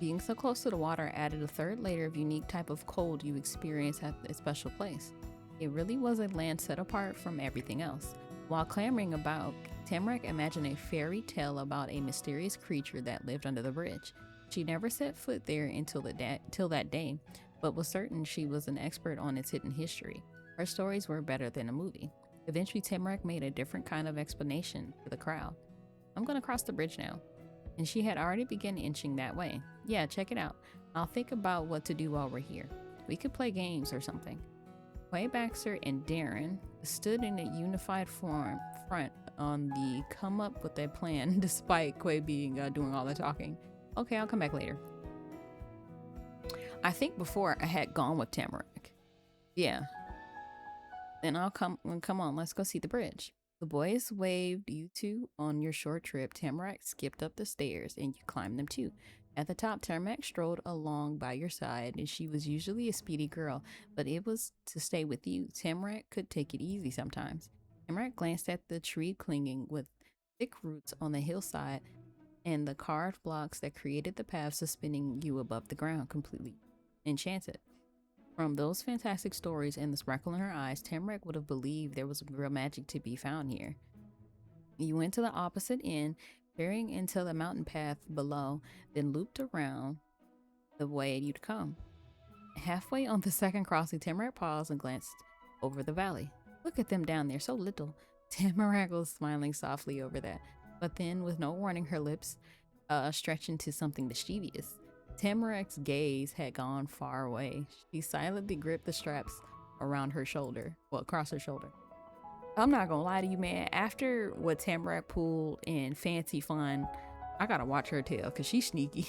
Being so close to the water added a third layer of unique type of cold you experience at a special place. It really was a land set apart from everything else. While clamoring about, Tamarack imagined a fairy tale about a mysterious creature that lived under the bridge. She never set foot there until that day, but was certain she was an expert on its hidden history. Her stories were better than a movie. Eventually, Tamarack made a different kind of explanation to the crowd. I'm going to cross the bridge now. And she had already begun inching that way. Yeah, check it out. I'll think about what to do while we're here. We could play games or something. Quay Baxter and Darren stood in a unified front on the come up with a plan, despite Quay being doing all the talking. Okay, I'll come back later. I think before I had gone with Tamarack. Yeah. Then come on, let's go see the bridge. The boys waved you two on your short trip. Tamarack skipped up the stairs and you climbed them too. At the top, Tamarack strolled along by your side, and she was usually a speedy girl, but it was to stay with you. Tamarack could take it easy sometimes. Tamarack glanced at the tree clinging with thick roots on the hillside and the carved blocks that created the path suspending you above the ground, completely enchanted. From those fantastic stories and the sparkle in her eyes, Tamarack would have believed there was real magic to be found here. You went to the opposite end, peering into the mountain path below, then looped around the way you'd come. Halfway on the second crossing, Tamarack paused and glanced over the valley. Look at them down there, so little. Tamarack was smiling softly over that, but then, with no warning, her lips stretched into something mischievous. Tamarack's gaze had gone far away. She silently gripped the straps around her shoulder, across her shoulder. I'm not gonna lie to you, man. After what Tamarack pulled in Fancy Fun, I gotta watch her tail because she's sneaky.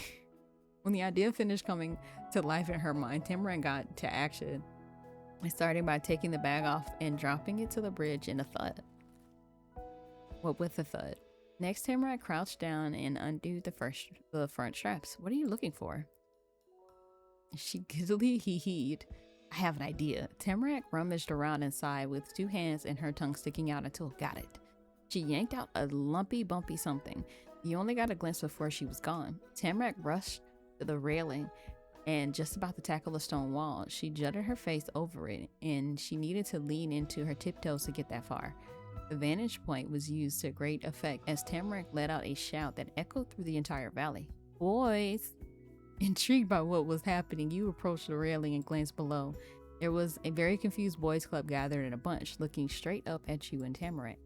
When the idea finished coming to life in her mind, Tamarack got to action, starting by taking the bag off and dropping it to the bridge in a thud. With a thud. Next, Tamarack crouched down and undid the front straps. What are you looking for? She giddily hee-heed. I have an idea. Tamarack rummaged around inside with 2 hands and her tongue sticking out until got it. She yanked out a lumpy, bumpy something. You only got a glimpse before she was gone. Tamarack rushed to the railing and just about to tackle the stone wall. She jutted her face over it, and she needed to lean into her tiptoes to get that far. The vantage point was used to great effect as Tamarack let out a shout that echoed through the entire valley. Boys! Intrigued by what was happening, you approached the railing and glanced below. There was a very confused boys' club gathered in a bunch, looking straight up at you and Tamarack.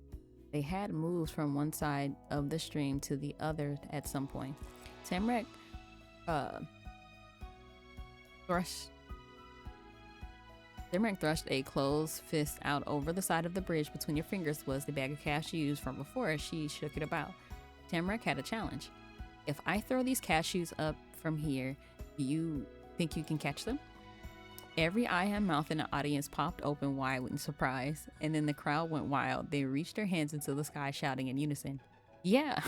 They had moved from one side of the stream to the other at some point. Tamarack thrust a closed fist out over the side of the bridge. Between your fingers was the bag of cashews from before. She shook it about. Tamarack had a challenge. If I throw these cashews up from here, do you think you can catch them? Every eye and mouth in the audience popped open wide in surprise, and then the crowd went wild. They reached their hands into the sky, shouting in unison, "Yeah!"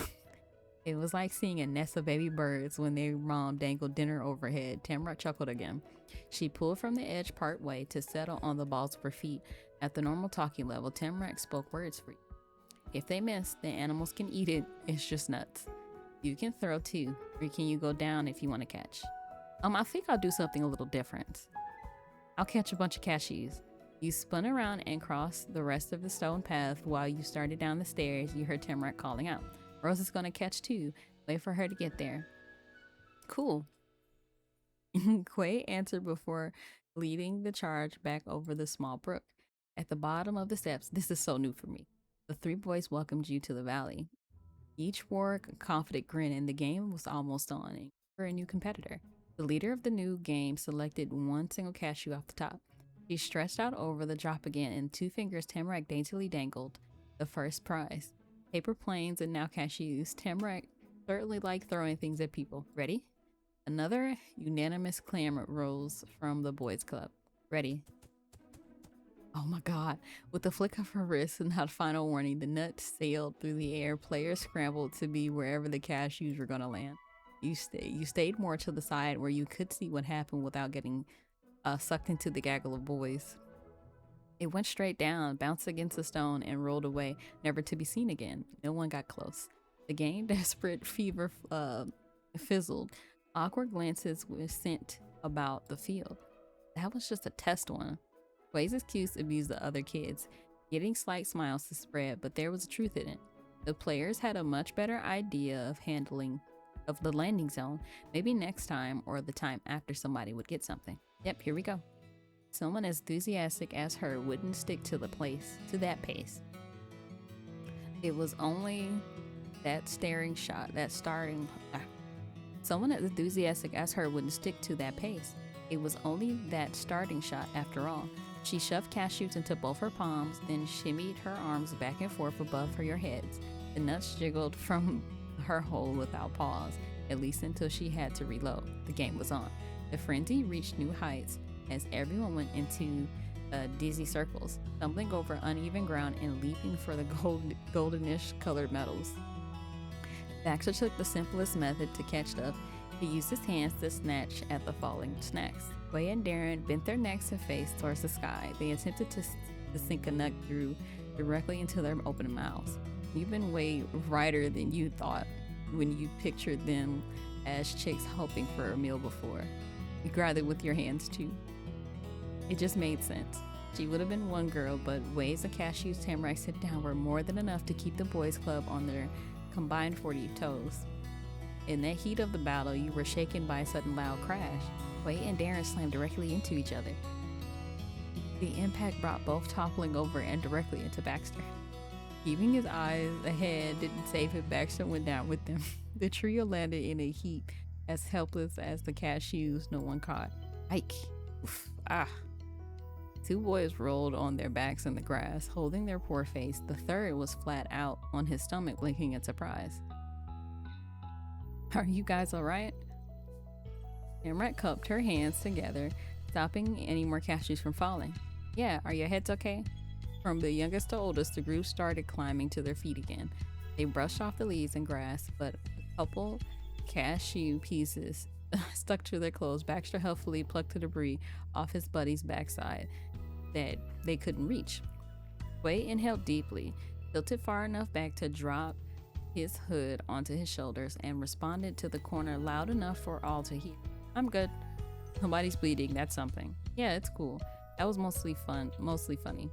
It was like seeing a nest of baby birds when their mom dangled dinner overhead. Tamarack chuckled again. She pulled from the edge part way to settle on the balls of her feet. At the normal talking level, Tamarack spoke words for you. If they miss, the animals can eat it. It's just nuts. You can throw too, or can you go down if you want to catch? I think I'll do something a little different. I'll catch a bunch of cashews. You spun around and crossed the rest of the stone path. While you started down the stairs, you heard Tamarack calling out, "Rose is gonna catch too. Wait for her to get there." Cool. Quay answered before leading the charge back over the small brook. At the bottom of the steps, this is so new for me, the 3 boys welcomed you to the valley. Each wore a confident grin, and the game was almost on, and for a new competitor. The leader of the new game selected one single cashew off the top. She stretched out over the drop again, and 2 fingers Tamarack daintily dangled the first prize. Paper planes and now cashews. Tamarack certainly liked throwing things at people. Ready? Another unanimous clamor rose from the boys' club. Ready? Oh my God. With a flick of her wrist and a final warning, the nut sailed through the air. Players scrambled to be wherever the cashews were going to land. You stayed more to the side where you could see what happened without getting sucked into the gaggle of boys. It went straight down, bounced against the stone, and rolled away, never to be seen again. No one got close. The game, desperate fever, fizzled. Awkward glances were sent about the field. That was just a test one. Quay's excuse amused the other kids, getting slight smiles to spread, but there was a truth in it. The players had a much better idea of handling of the landing zone. Maybe next time or the time after somebody would get something. Yep, here we go. Someone as enthusiastic as her wouldn't stick to that pace. It was only that starting shot. Someone as enthusiastic as her wouldn't stick to that pace. It was only that starting shot after all. She shoved cashews into both her palms, then shimmied her arms back and forth above her heads. The nuts jiggled from her hole without pause, at least until she had to reload. The game was on. The frenzy reached new heights as everyone went into dizzy circles, stumbling over uneven ground and leaping for the goldenish colored metals. Baxter took the simplest method to catch up. He used his hands to snatch at the falling snacks. Quay and Darren bent their necks and face towards the sky. They attempted to sink a nut through directly into their open mouths. You've been way righter than you thought when you pictured them as chicks hoping for a meal before. You grabbed it with your hands too. It just made sense. She would have been one girl, but waves of cashews Tamarack set down were more than enough to keep the boys' club on their combined 40 toes. In that heat of the battle, you were shaken by a sudden loud crash. Quay and Darren slammed directly into each other. The impact brought both toppling over and directly into Baxter. Keeping his eyes ahead didn't save him. Baxter went down with them. The trio landed in a heap, as helpless as the cashews no one caught. Ike! Oof, ah! 2 boys rolled on their backs in the grass, holding their poor face. The third was flat out on his stomach, blinking in surprise. Are you guys alright? Tamarack cupped her hands together, stopping any more cashews from falling. Yeah, are your heads okay? From the youngest to oldest, the group started climbing to their feet again. They brushed off the leaves and grass, but a couple cashew pieces stuck to their clothes, Baxter helpfully plucked the debris off his buddy's backside that they couldn't reach. Quay inhaled deeply, tilted far enough back to drop his hood onto his shoulders, and responded to the corner loud enough for all to hear. I'm good. Nobody's bleeding. That's something. Yeah, it's cool. That was mostly funny.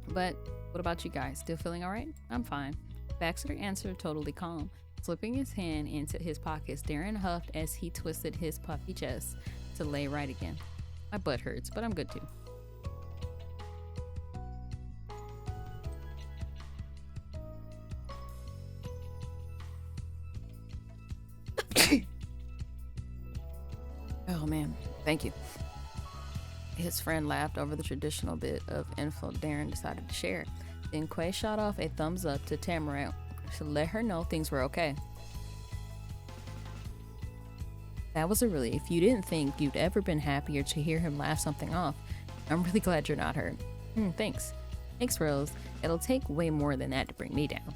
But what about you guys? Still feeling all right? I'm fine. Baxter answered totally calm. Slipping his hand into his pockets, Darren huffed as he twisted his puffy chest to lay right again. My butt hurts, but I'm good too. Oh man, thank you. His friend laughed over the traditional bit of info Darren decided to share. Then Quay shot off a thumbs up to Tamarack to let her know things were okay. That was a relief. You didn't think you'd ever been happier to hear him laugh something off. I'm really glad you're not hurt. Thanks. Thanks, Rose. It'll take way more than that to bring me down.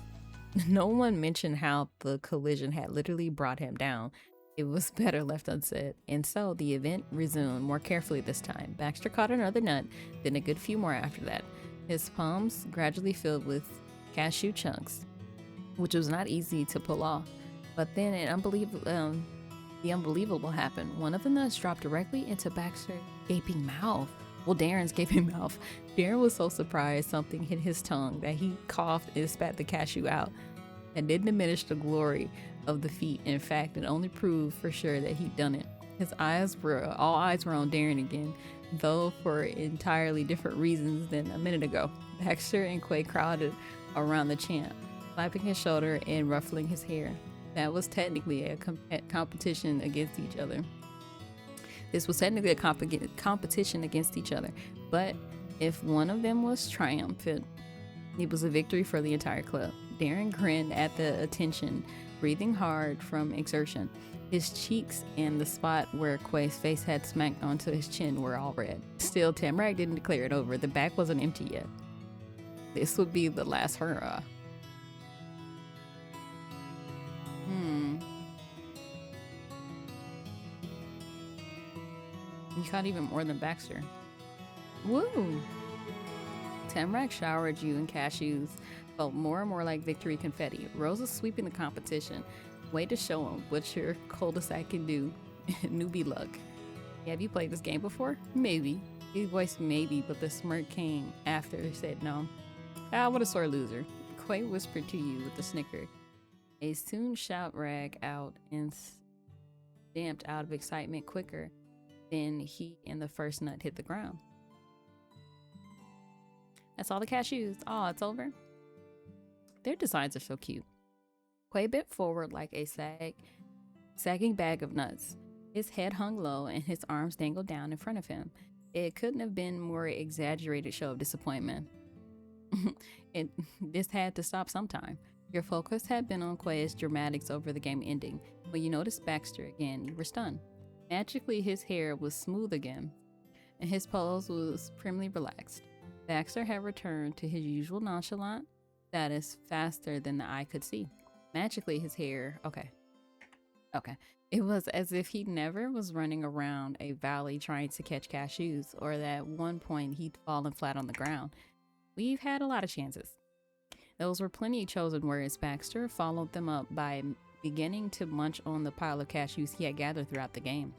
No one mentioned how the collision had literally brought him down. It was better left unsaid. And so the event resumed more carefully this time. Baxter caught another nut, then a good few more after that. His palms gradually filled with cashew chunks, which was not easy to pull off. But then the unbelievable happened. One of the nuts dropped directly into Baxter's gaping mouth. Well, Darren's gaping mouth. Darren was so surprised something hit his tongue that he coughed and spat the cashew out. That didn't diminish the glory of the feat. In fact, it only proved for sure that he'd done it. All eyes were on Darren again, though for entirely different reasons than a minute ago. Baxter and Quay crowded around the champ, slapping his shoulder and ruffling his hair. That was technically a competition against each other. This was technically a competition against each other, but if one of them was triumphant, it was a victory for the entire club. Darren grinned at the attention, breathing hard from exertion. His cheeks and the spot where Quay's face had smacked onto his chin were all red. Still, Tamarack didn't declare it over. The bag wasn't empty yet. This would be the last hurrah. You caught even more than Baxter. Woo! Tamarack showered you in cashews. Felt more and more like victory confetti. Rose was sweeping the competition. Way to show him what your cul-de-sac can do. Newbie luck. Have you played this game before? Maybe. He voiced maybe, but the smirk came after he said no. What a sore loser. Quay whispered to you with a snicker. A soon shout rang out and stamped out of excitement quicker than he and the first nut hit the ground. That's all the cashews. Oh, it's over? Their designs are so cute. Quay bent forward like a sagging bag of nuts. His head hung low and his arms dangled down in front of him. It couldn't have been more exaggerated show of disappointment. This had to stop sometime. Your focus had been on Quay's dramatics over the game ending. When you noticed Baxter again, you were stunned. Magically, his hair was smooth again, and his pose was primly relaxed. Baxter had returned to his usual nonchalant status faster than the eye could see. Magically, his hair... Okay. It was as if he never was running around a valley trying to catch cashews, or that at one point he'd fallen flat on the ground. We've had a lot of chances. Those were plenty of chosen words. Baxter followed them up by beginning to munch on the pile of cashews he had gathered throughout the game.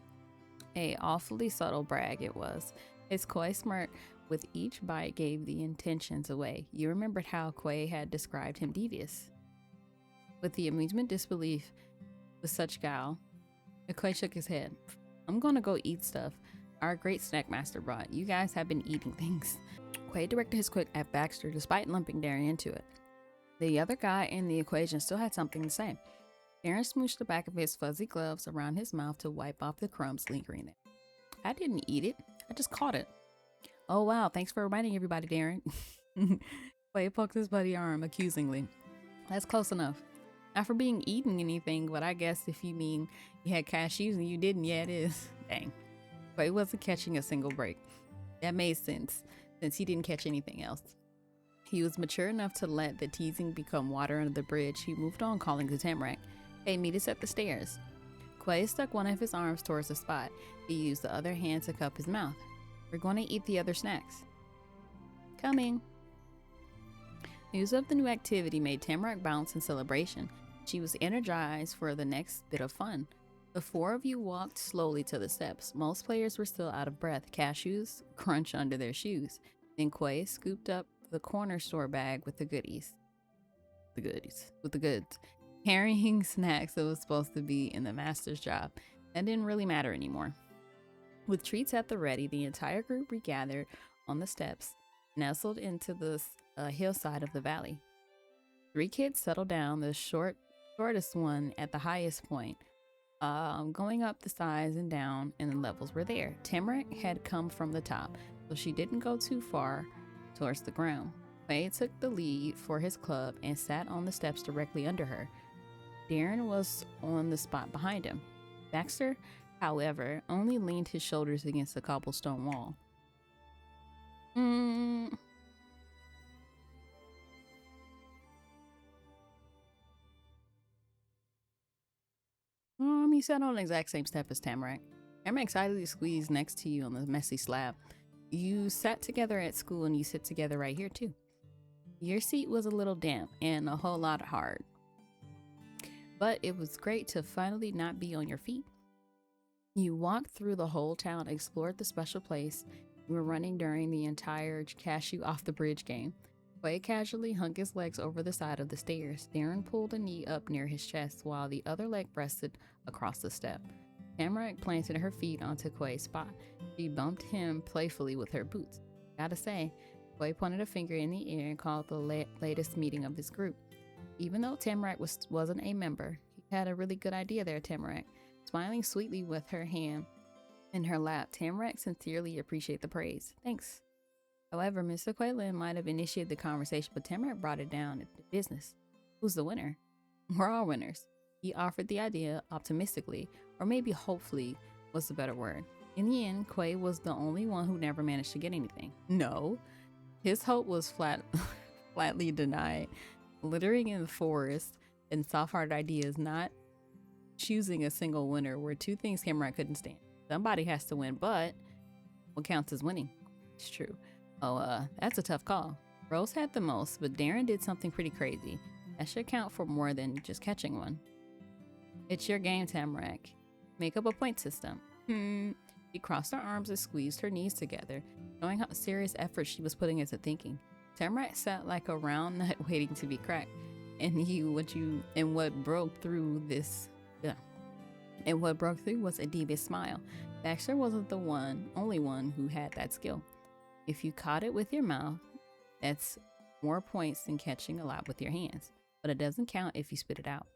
A awfully subtle brag it was. His coy smirk with each bite gave the intentions away. You remembered how Quay had described him devious. With the amusement disbelief with such guile, Quay shook his head. I'm gonna go eat stuff our great snack master brought. You guys have been eating things. Quay directed his quick at Baxter despite lumping Darren into it. The other guy in the equation still had something to say. Darren smooshed the back of his fuzzy gloves around his mouth to wipe off the crumbs lingering there. I didn't eat it. I just caught it. Oh wow, thanks for reminding everybody, Darren. Quay poked his buddy's arm accusingly. That's close enough. Not for being eaten anything, but I guess if you mean you had cashews and you didn't, yeah it is. Dang. Quay wasn't catching a single break. That made sense, since he didn't catch anything else. He was mature enough to let the teasing become water under the bridge. He moved on, calling to Tamarack. Hey, meet us at the stairs. Quay stuck one of his arms towards the spot. He used the other hand to cup his mouth. We're going to eat the other snacks. Coming. News of the new activity made Tamarack bounce in celebration. She was energized for the next bit of fun. The four of you walked slowly to the steps. Most players were still out of breath. Cashews crunch under their shoes. Then Quay scooped up the corner store bag with the goodies. With the goods. Carrying snacks that was supposed to be in the master's job. That didn't really matter anymore. With treats at the ready, the entire group regathered on the steps, nestled into the hillside of the valley. 3 kids settled down, the shortest one at the highest point, going up the sides and down, and the levels were there. Tamarack had come from the top, so she didn't go too far towards the ground. Quay took the lead for his club and sat on the steps directly under her. Darren was on the spot behind him. Baxter, however, only leaned his shoulders against the cobblestone wall. You sat on the exact same step as Tamarack. Tamarack excitedly squeezed next to you on the messy slab. You sat together at school and you sit together right here too. Your seat was a little damp and a whole lot hard. But it was great to finally not be on your feet. You walked through the whole town, explored the special place you were running during the entire cashew off the bridge game. Quay casually hung his legs over the side of the stairs. Darren pulled a knee up near his chest while the other leg rested across the step. Tamarack planted her feet onto Quay's spot. She bumped him playfully with her boots. Gotta say, Quay pointed a finger in the air and called the latest meeting of his group. Even though Tamarack wasn't a member, he had a really good idea there, Tamarack. Smiling sweetly with her hand in her lap, Tamarack sincerely appreciated the praise. Thanks. However, Mr. Quaylen might have initiated the conversation, but Tamarack brought it down to business. Who's the winner? We're all winners. He offered the idea optimistically, or maybe hopefully was the better word. In the end, Quay was the only one who never managed to get anything. No, his hope was flatly denied. Littering in the forest and soft-hearted ideas, not choosing a single winner, were two things Tamarack couldn't stand. Somebody has to win, but what counts as winning? It's true. That's a tough call. Rose had the most, but Darren did something pretty crazy. That should count for more than just catching one. It's your game, Tamarack. Make up a point system. She crossed her arms and squeezed her knees together, showing how serious effort she was putting into thinking. Tamarack sat like a round nut waiting to be cracked. What broke through was a devious smile. Baxter wasn't the only one who had that skill. If you caught it with your mouth, that's more points than catching a lot with your hands. But it doesn't count if you spit it out.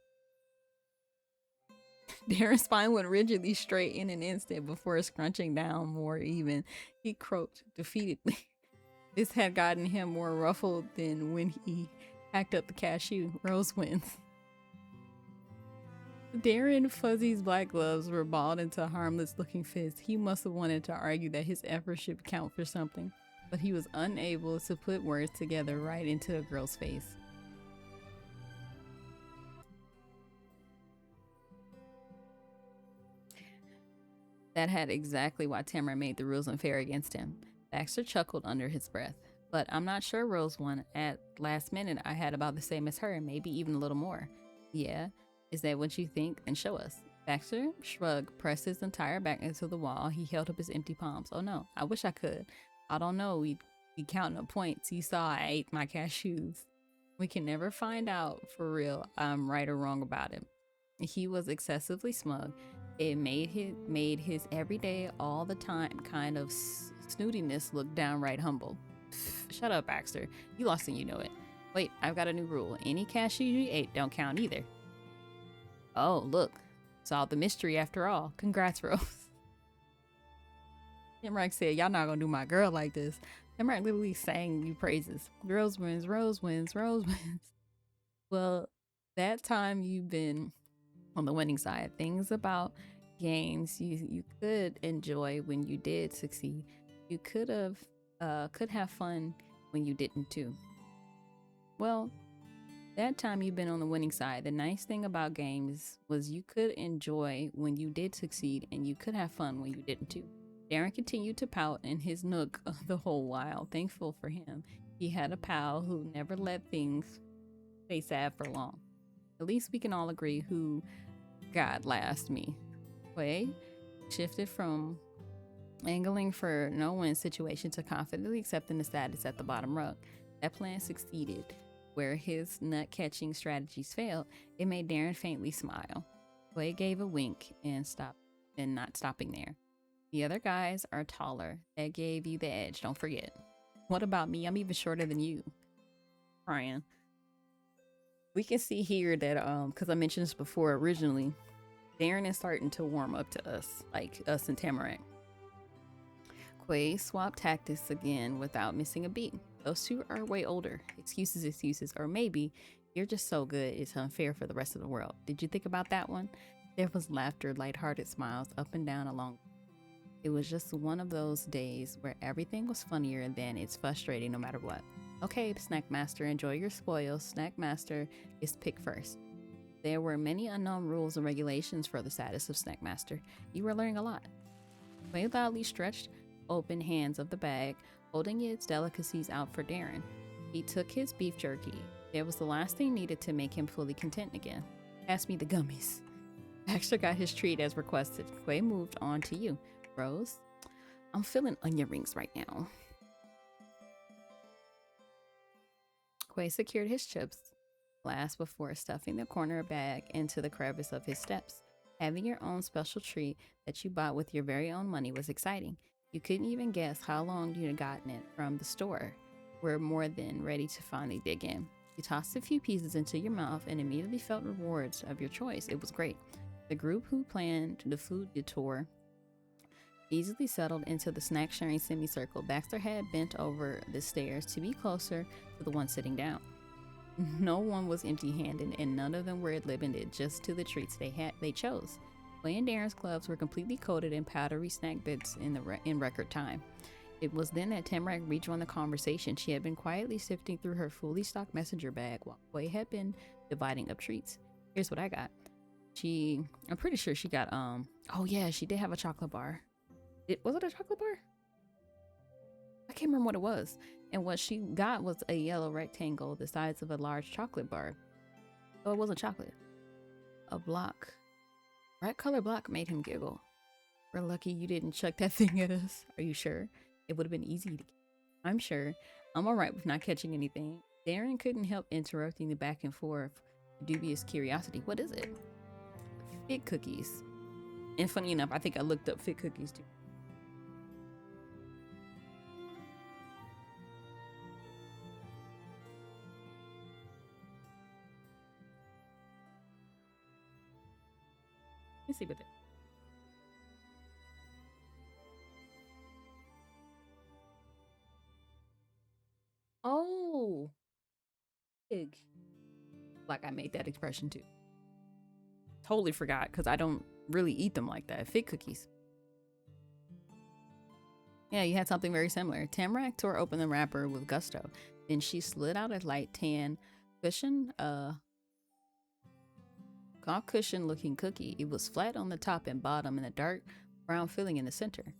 Darren's spine went rigidly straight in an instant before scrunching down more even. He croaked defeatedly. This had gotten him more ruffled than when he hacked up the cashew. Rose wins. Darren Fuzzy's black gloves were balled into harmless looking fists. He must have wanted to argue that his effort should count for something, but he was unable to put words together right into a girl's face. That had exactly why Tamara made the rules unfair against him. Baxter chuckled under his breath. But I'm not sure Rose won. At last minute, I had about the same as her, maybe even a little more. Yeah? Is that what you think? Then show us. Baxter shrugged, pressed his entire back into the wall. He held up his empty palms. Oh no, I wish I could. I don't know. We'd be counting up points. You saw I ate my cashews. We can never find out for real I'm right or wrong about him. He was excessively smug. It made his everyday, all the time kind of snootiness look downright humble. Shut up, Baxter. You lost and you know it. Wait, I've got a new rule. Any cashew you ate don't count either. Oh, look. Solved the mystery after all. Congrats, Rose. Tamarack said, y'all not gonna do my girl like this. Tamarack literally sang you praises. Rose wins, Rose wins, Rose wins. Well, that time you've been on the winning side. Things about games you could enjoy when you did succeed. You could have fun when you didn't too. Well, That time you've been on the winning side. The nice thing about games was you could enjoy when you did succeed and you could have fun when you didn't too. Darren continued to pout in his nook the whole while. Thankful for him, he had a pal who never let things stay sad for long. At least we can all agree who got last me. Quay shifted from angling for no win situation to confidently accepting the status at the bottom rung. That plan succeeded. Where his nut catching strategies failed, it made Darren faintly smile. Quay gave a wink and stopped, and not stopping there. The other guys are taller. That gave you the edge, don't forget. What about me? I'm even shorter than you. Crying. We can see here that because I mentioned this before originally, Darren is starting to warm up to us, like us and Tamarack. Quay swapped tactics again without missing a beat. Those two are way older. Excuses, or maybe you're just so good it's unfair for the rest of the world. Did you think about that one? There was laughter, lighthearted smiles up and down along. It was just one of those days where everything was funnier than it's frustrating no matter what. Okay, Snack Master, enjoy your spoils. Snack Master is picked first. There were many unknown rules and regulations for the status of Snack Master. You were learning a lot. Quay loudly stretched open hands of the bag, holding its delicacies out for Darren. He took his beef jerky. It was the last thing needed to make him fully content again. Pass me the gummies. Baxter got his treat as requested. Quay moved on to you. Rose, I'm feeling onion rings right now. Quay secured his chips last before stuffing the corner bag into the crevice of his steps. Having your own special treat that you bought with your very own money was exciting. You couldn't even guess how long you'd gotten it from the store. We're more than ready to finally dig in. You tossed a few pieces into your mouth and immediately felt rewards of your choice. It was great. The group who planned the food detour easily settled into the snack sharing semicircle. Baxter had bent over the stairs to be closer to the one sitting down. No one was empty-handed, and none of them were limited just to the treats they chose. Quay and Darren's gloves were completely coated in powdery snack bits in record time. It was then that Tamarack rejoined the conversation. She had been quietly sifting through her fully stocked messenger bag while Quay had been dividing up treats. Here's what I got. I'm pretty sure she got, oh yeah, she did have a chocolate bar. Was it a chocolate bar? I can't remember what it was. And what she got was a yellow rectangle the size of a large chocolate bar. So it wasn't chocolate. A block. Bright color block made him giggle. We're lucky you didn't chuck that thing at us. Are you sure? It would have been easy to. I'm sure. I'm alright with not catching anything. Darren couldn't help interrupting the back and forth. Dubious curiosity. What is it? Fit cookies. And funny enough, I think I looked up fit cookies too. Let's see what it. Oh, pig. Like I made that expression too. Totally forgot because I don't really eat them like that. Fig cookies. Yeah, you had something very similar. Tamarack tore open the wrapper with gusto. Then she slid out a light tan cushion, cushion looking cookie. It was flat on the top and bottom and a dark brown filling in the center.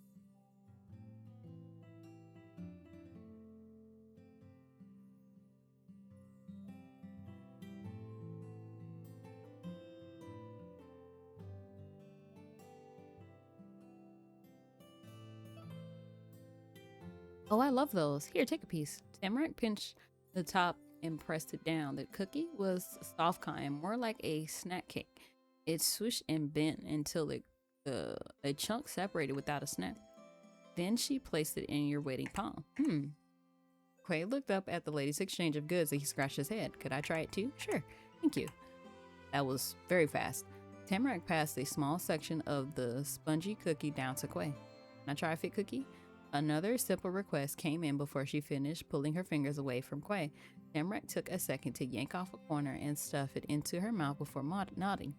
Oh, I love those. Here, take a piece. Tamarack pinched the top and pressed it down. The cookie was a soft kind, more like a snack cake. It swished and bent until a chunk separated without a snap. Then she placed it in your waiting palm. Quay looked up at the latest exchange of goods and he scratched his head. Could I try it too? Sure. Thank you. That was very fast. Tamarack passed a small section of the spongy cookie down to Quay. Can I try a fit cookie? Another simple request came in before she finished pulling her fingers away from Quay. Tamarack took a second to yank off a corner and stuff it into her mouth before modding.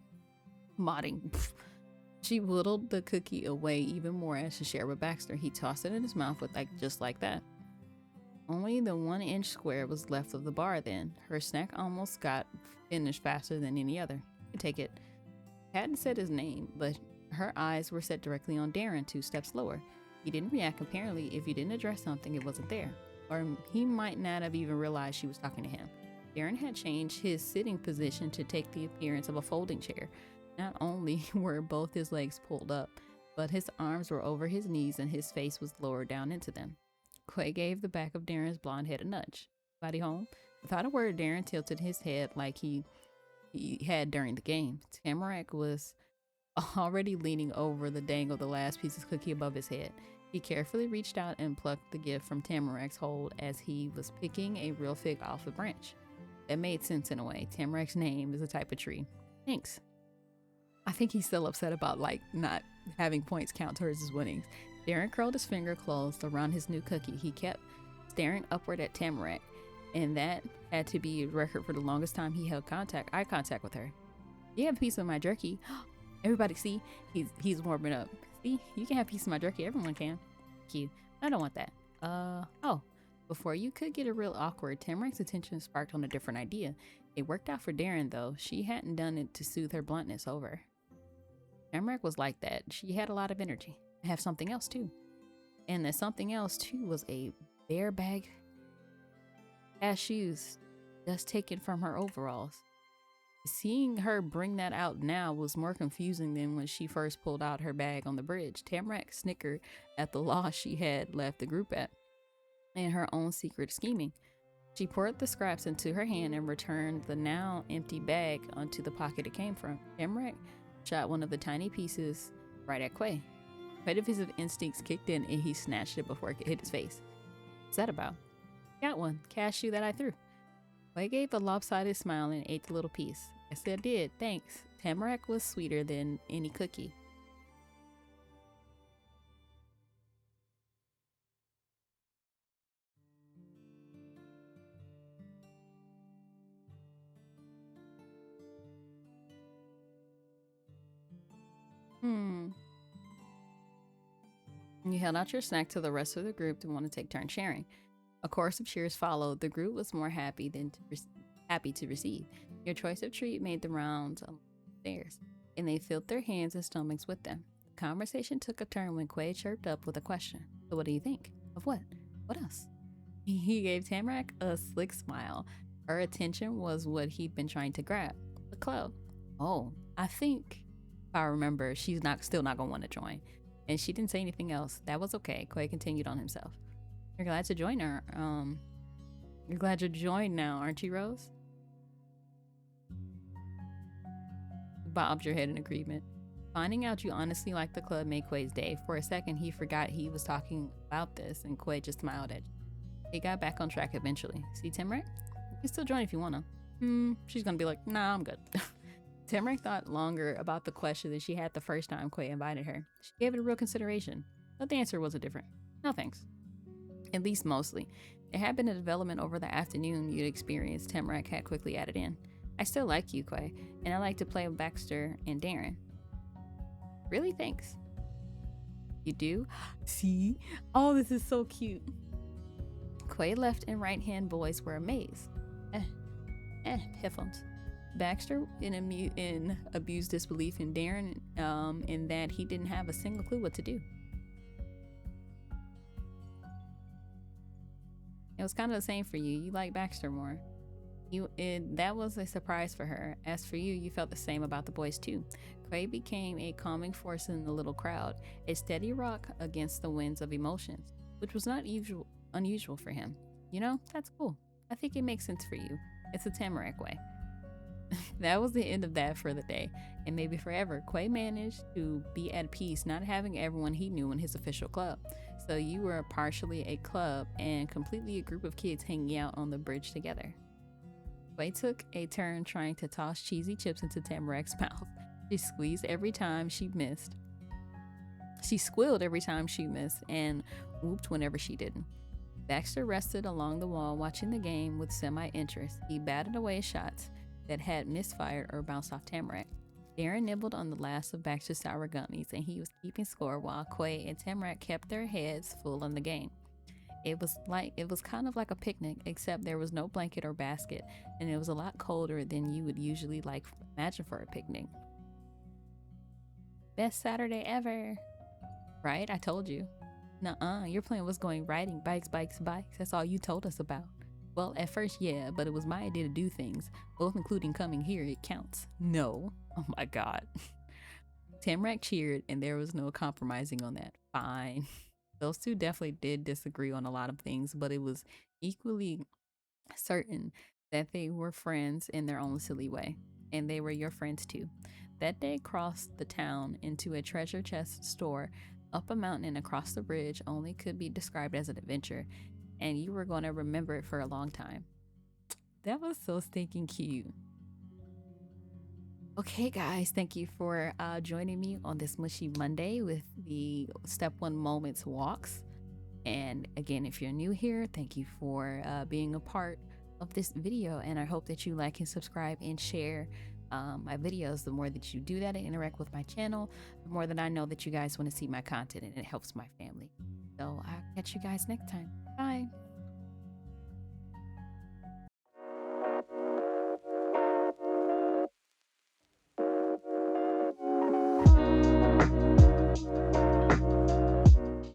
She whittled the cookie away even more as she shared with Baxter. He tossed it in his mouth just like that. Only the 1 inch square was left of the bar then. Her snack almost got finished faster than any other. You take it. Hadn't said his name, but her eyes were set directly on Darren 2 steps lower. He didn't react apparently. If you didn't address something, it wasn't there. Or he might not have even realized she was talking to him. Darren had changed his sitting position to take the appearance of a folding chair. Not only were both his legs pulled up, but his arms were over his knees and his face was lowered down into them. Quay gave the back of Darren's blonde head a nudge. Body home? Without a word, Darren tilted his head like he had during the game. Tamarack was already leaning over the dangle the last piece of cookie above his head. He carefully reached out and plucked the gift from Tamarack's hold as he was picking a real fig off a branch. That made sense in a way. Tamarack's name is a type of tree. Thanks. I think he's still upset about not having points count towards his winnings. Darren curled his finger closed around his new cookie. He kept staring upward at Tamarack, and that had to be a record for the longest time he held eye contact with her. You have a piece of my jerky. Everybody see, he's warming up. See, you can have a piece of my jerky. Everyone can. Cute. I don't want that. Oh. Before you could get a real awkward, Tamarack's attention sparked on a different idea. It worked out for Darren, though. She hadn't done it to soothe her bluntness over. Tamarack was like that. She had a lot of energy. I have something else, too. And that something else, too, was a bare bag of shoes just taken from her overalls. Seeing her bring that out now was more confusing than when she first pulled out her bag on the bridge. Tamarack snickered at the loss she had left the group at and her own secret scheming. She poured the scraps into her hand and returned the now empty bag onto the pocket it came from. Tamarack shot one of the tiny pieces right at Quay. Competitive instincts kicked in and he snatched it before it could hit his face. What's that about? Got one. Cashew that I threw. Quay gave a lopsided smile and ate the little piece. I said did, thanks. Tamarack was sweeter than any cookie. You held out your snack to the rest of the group to want to take turns sharing. A chorus of cheers followed. The group was more happy happy to receive. Your choice of treat made the rounds upstairs, and they filled their hands and stomachs with them. The conversation took a turn when Quay chirped up with a question. So what do you think? Of what? What else? He gave Tamarack a slick smile. Her attention was what he'd been trying to grab. The club. Oh, I think, if I remember, she's still not going to want to join. And she didn't say anything else. That was okay. Quay continued on himself. You're glad to join her. You're glad you're joined now, aren't you, Rose? Bobbed your head in agreement. Finding out you honestly liked the club made Quay's day. For a second, he forgot he was talking about this, and Quay just smiled at you. He got back on track eventually. See, Tamarack? You can still join if you wanna. She's gonna be like, nah, I'm good. Tamarack thought longer about the question than she had the first time Quay invited her. She gave it a real consideration, but the answer was a different. No thanks. At least mostly. There had been a development over the afternoon you'd experienced, Tamarack had quickly added in. I still like you, Quay, and I like to play with Baxter and Darren. Really? Thanks. You do? See? Oh, this is so cute. Quay left and right-hand boys were amazed. Headphones. Baxter in abused disbelief in Darren in that he didn't have a single clue what to do. It was kind of the same for you. You like Baxter more. That was a surprise for her. As for you, you felt the same about the boys too. Quay became a calming force in the little crowd, a steady rock against the winds of emotions, which was not unusual for him. You know, that's cool. I think it makes sense for you. It's a Tamarack way. That was the end of that for the day, and maybe forever. Quay managed to be at peace not having everyone he knew in his official club. So you were partially a club and completely a group of kids hanging out on the bridge together. Quay took a turn trying to toss cheesy chips into Tamarack's mouth. She squeezed every time she missed. She squealed every time she missed and whooped whenever she didn't. Baxter rested along the wall watching the game with semi-interest. He batted away shots that had misfired or bounced off Tamarack. Darren nibbled on the last of Baxter's sour gummies, and he was keeping score while Quay and Tamarack kept their heads full in the game. It was kind of like a picnic, except there was no blanket or basket, and it was a lot colder than you would usually like imagine for a picnic. Best Saturday ever, right? I told you. Nuh-uh, your plan was going riding bikes, bikes, bikes. That's all you told us about. Well, at first, yeah, but it was my idea to do things, both including coming here. It counts. No. Oh my God. Tamrak cheered, and there was no compromising on that. Fine. Those two definitely did disagree on a lot of things, but it was equally certain that they were friends in their own silly way, and they were your friends too. That day crossed the town into a treasure chest store up a mountain and across the bridge only could be described as an adventure, and you were going to remember it for a long time. That was so stinking cute. Okay, guys, thank you for joining me on this Mushy Monday with the Step 1 Moments walks. And again, if you're new here, thank you for being a part of this video. And I hope that you like and subscribe and share my videos. The more that you do that and interact with my channel, the more that I know that you guys want to see my content, and it helps my family. So I'll catch you guys next time. Bye.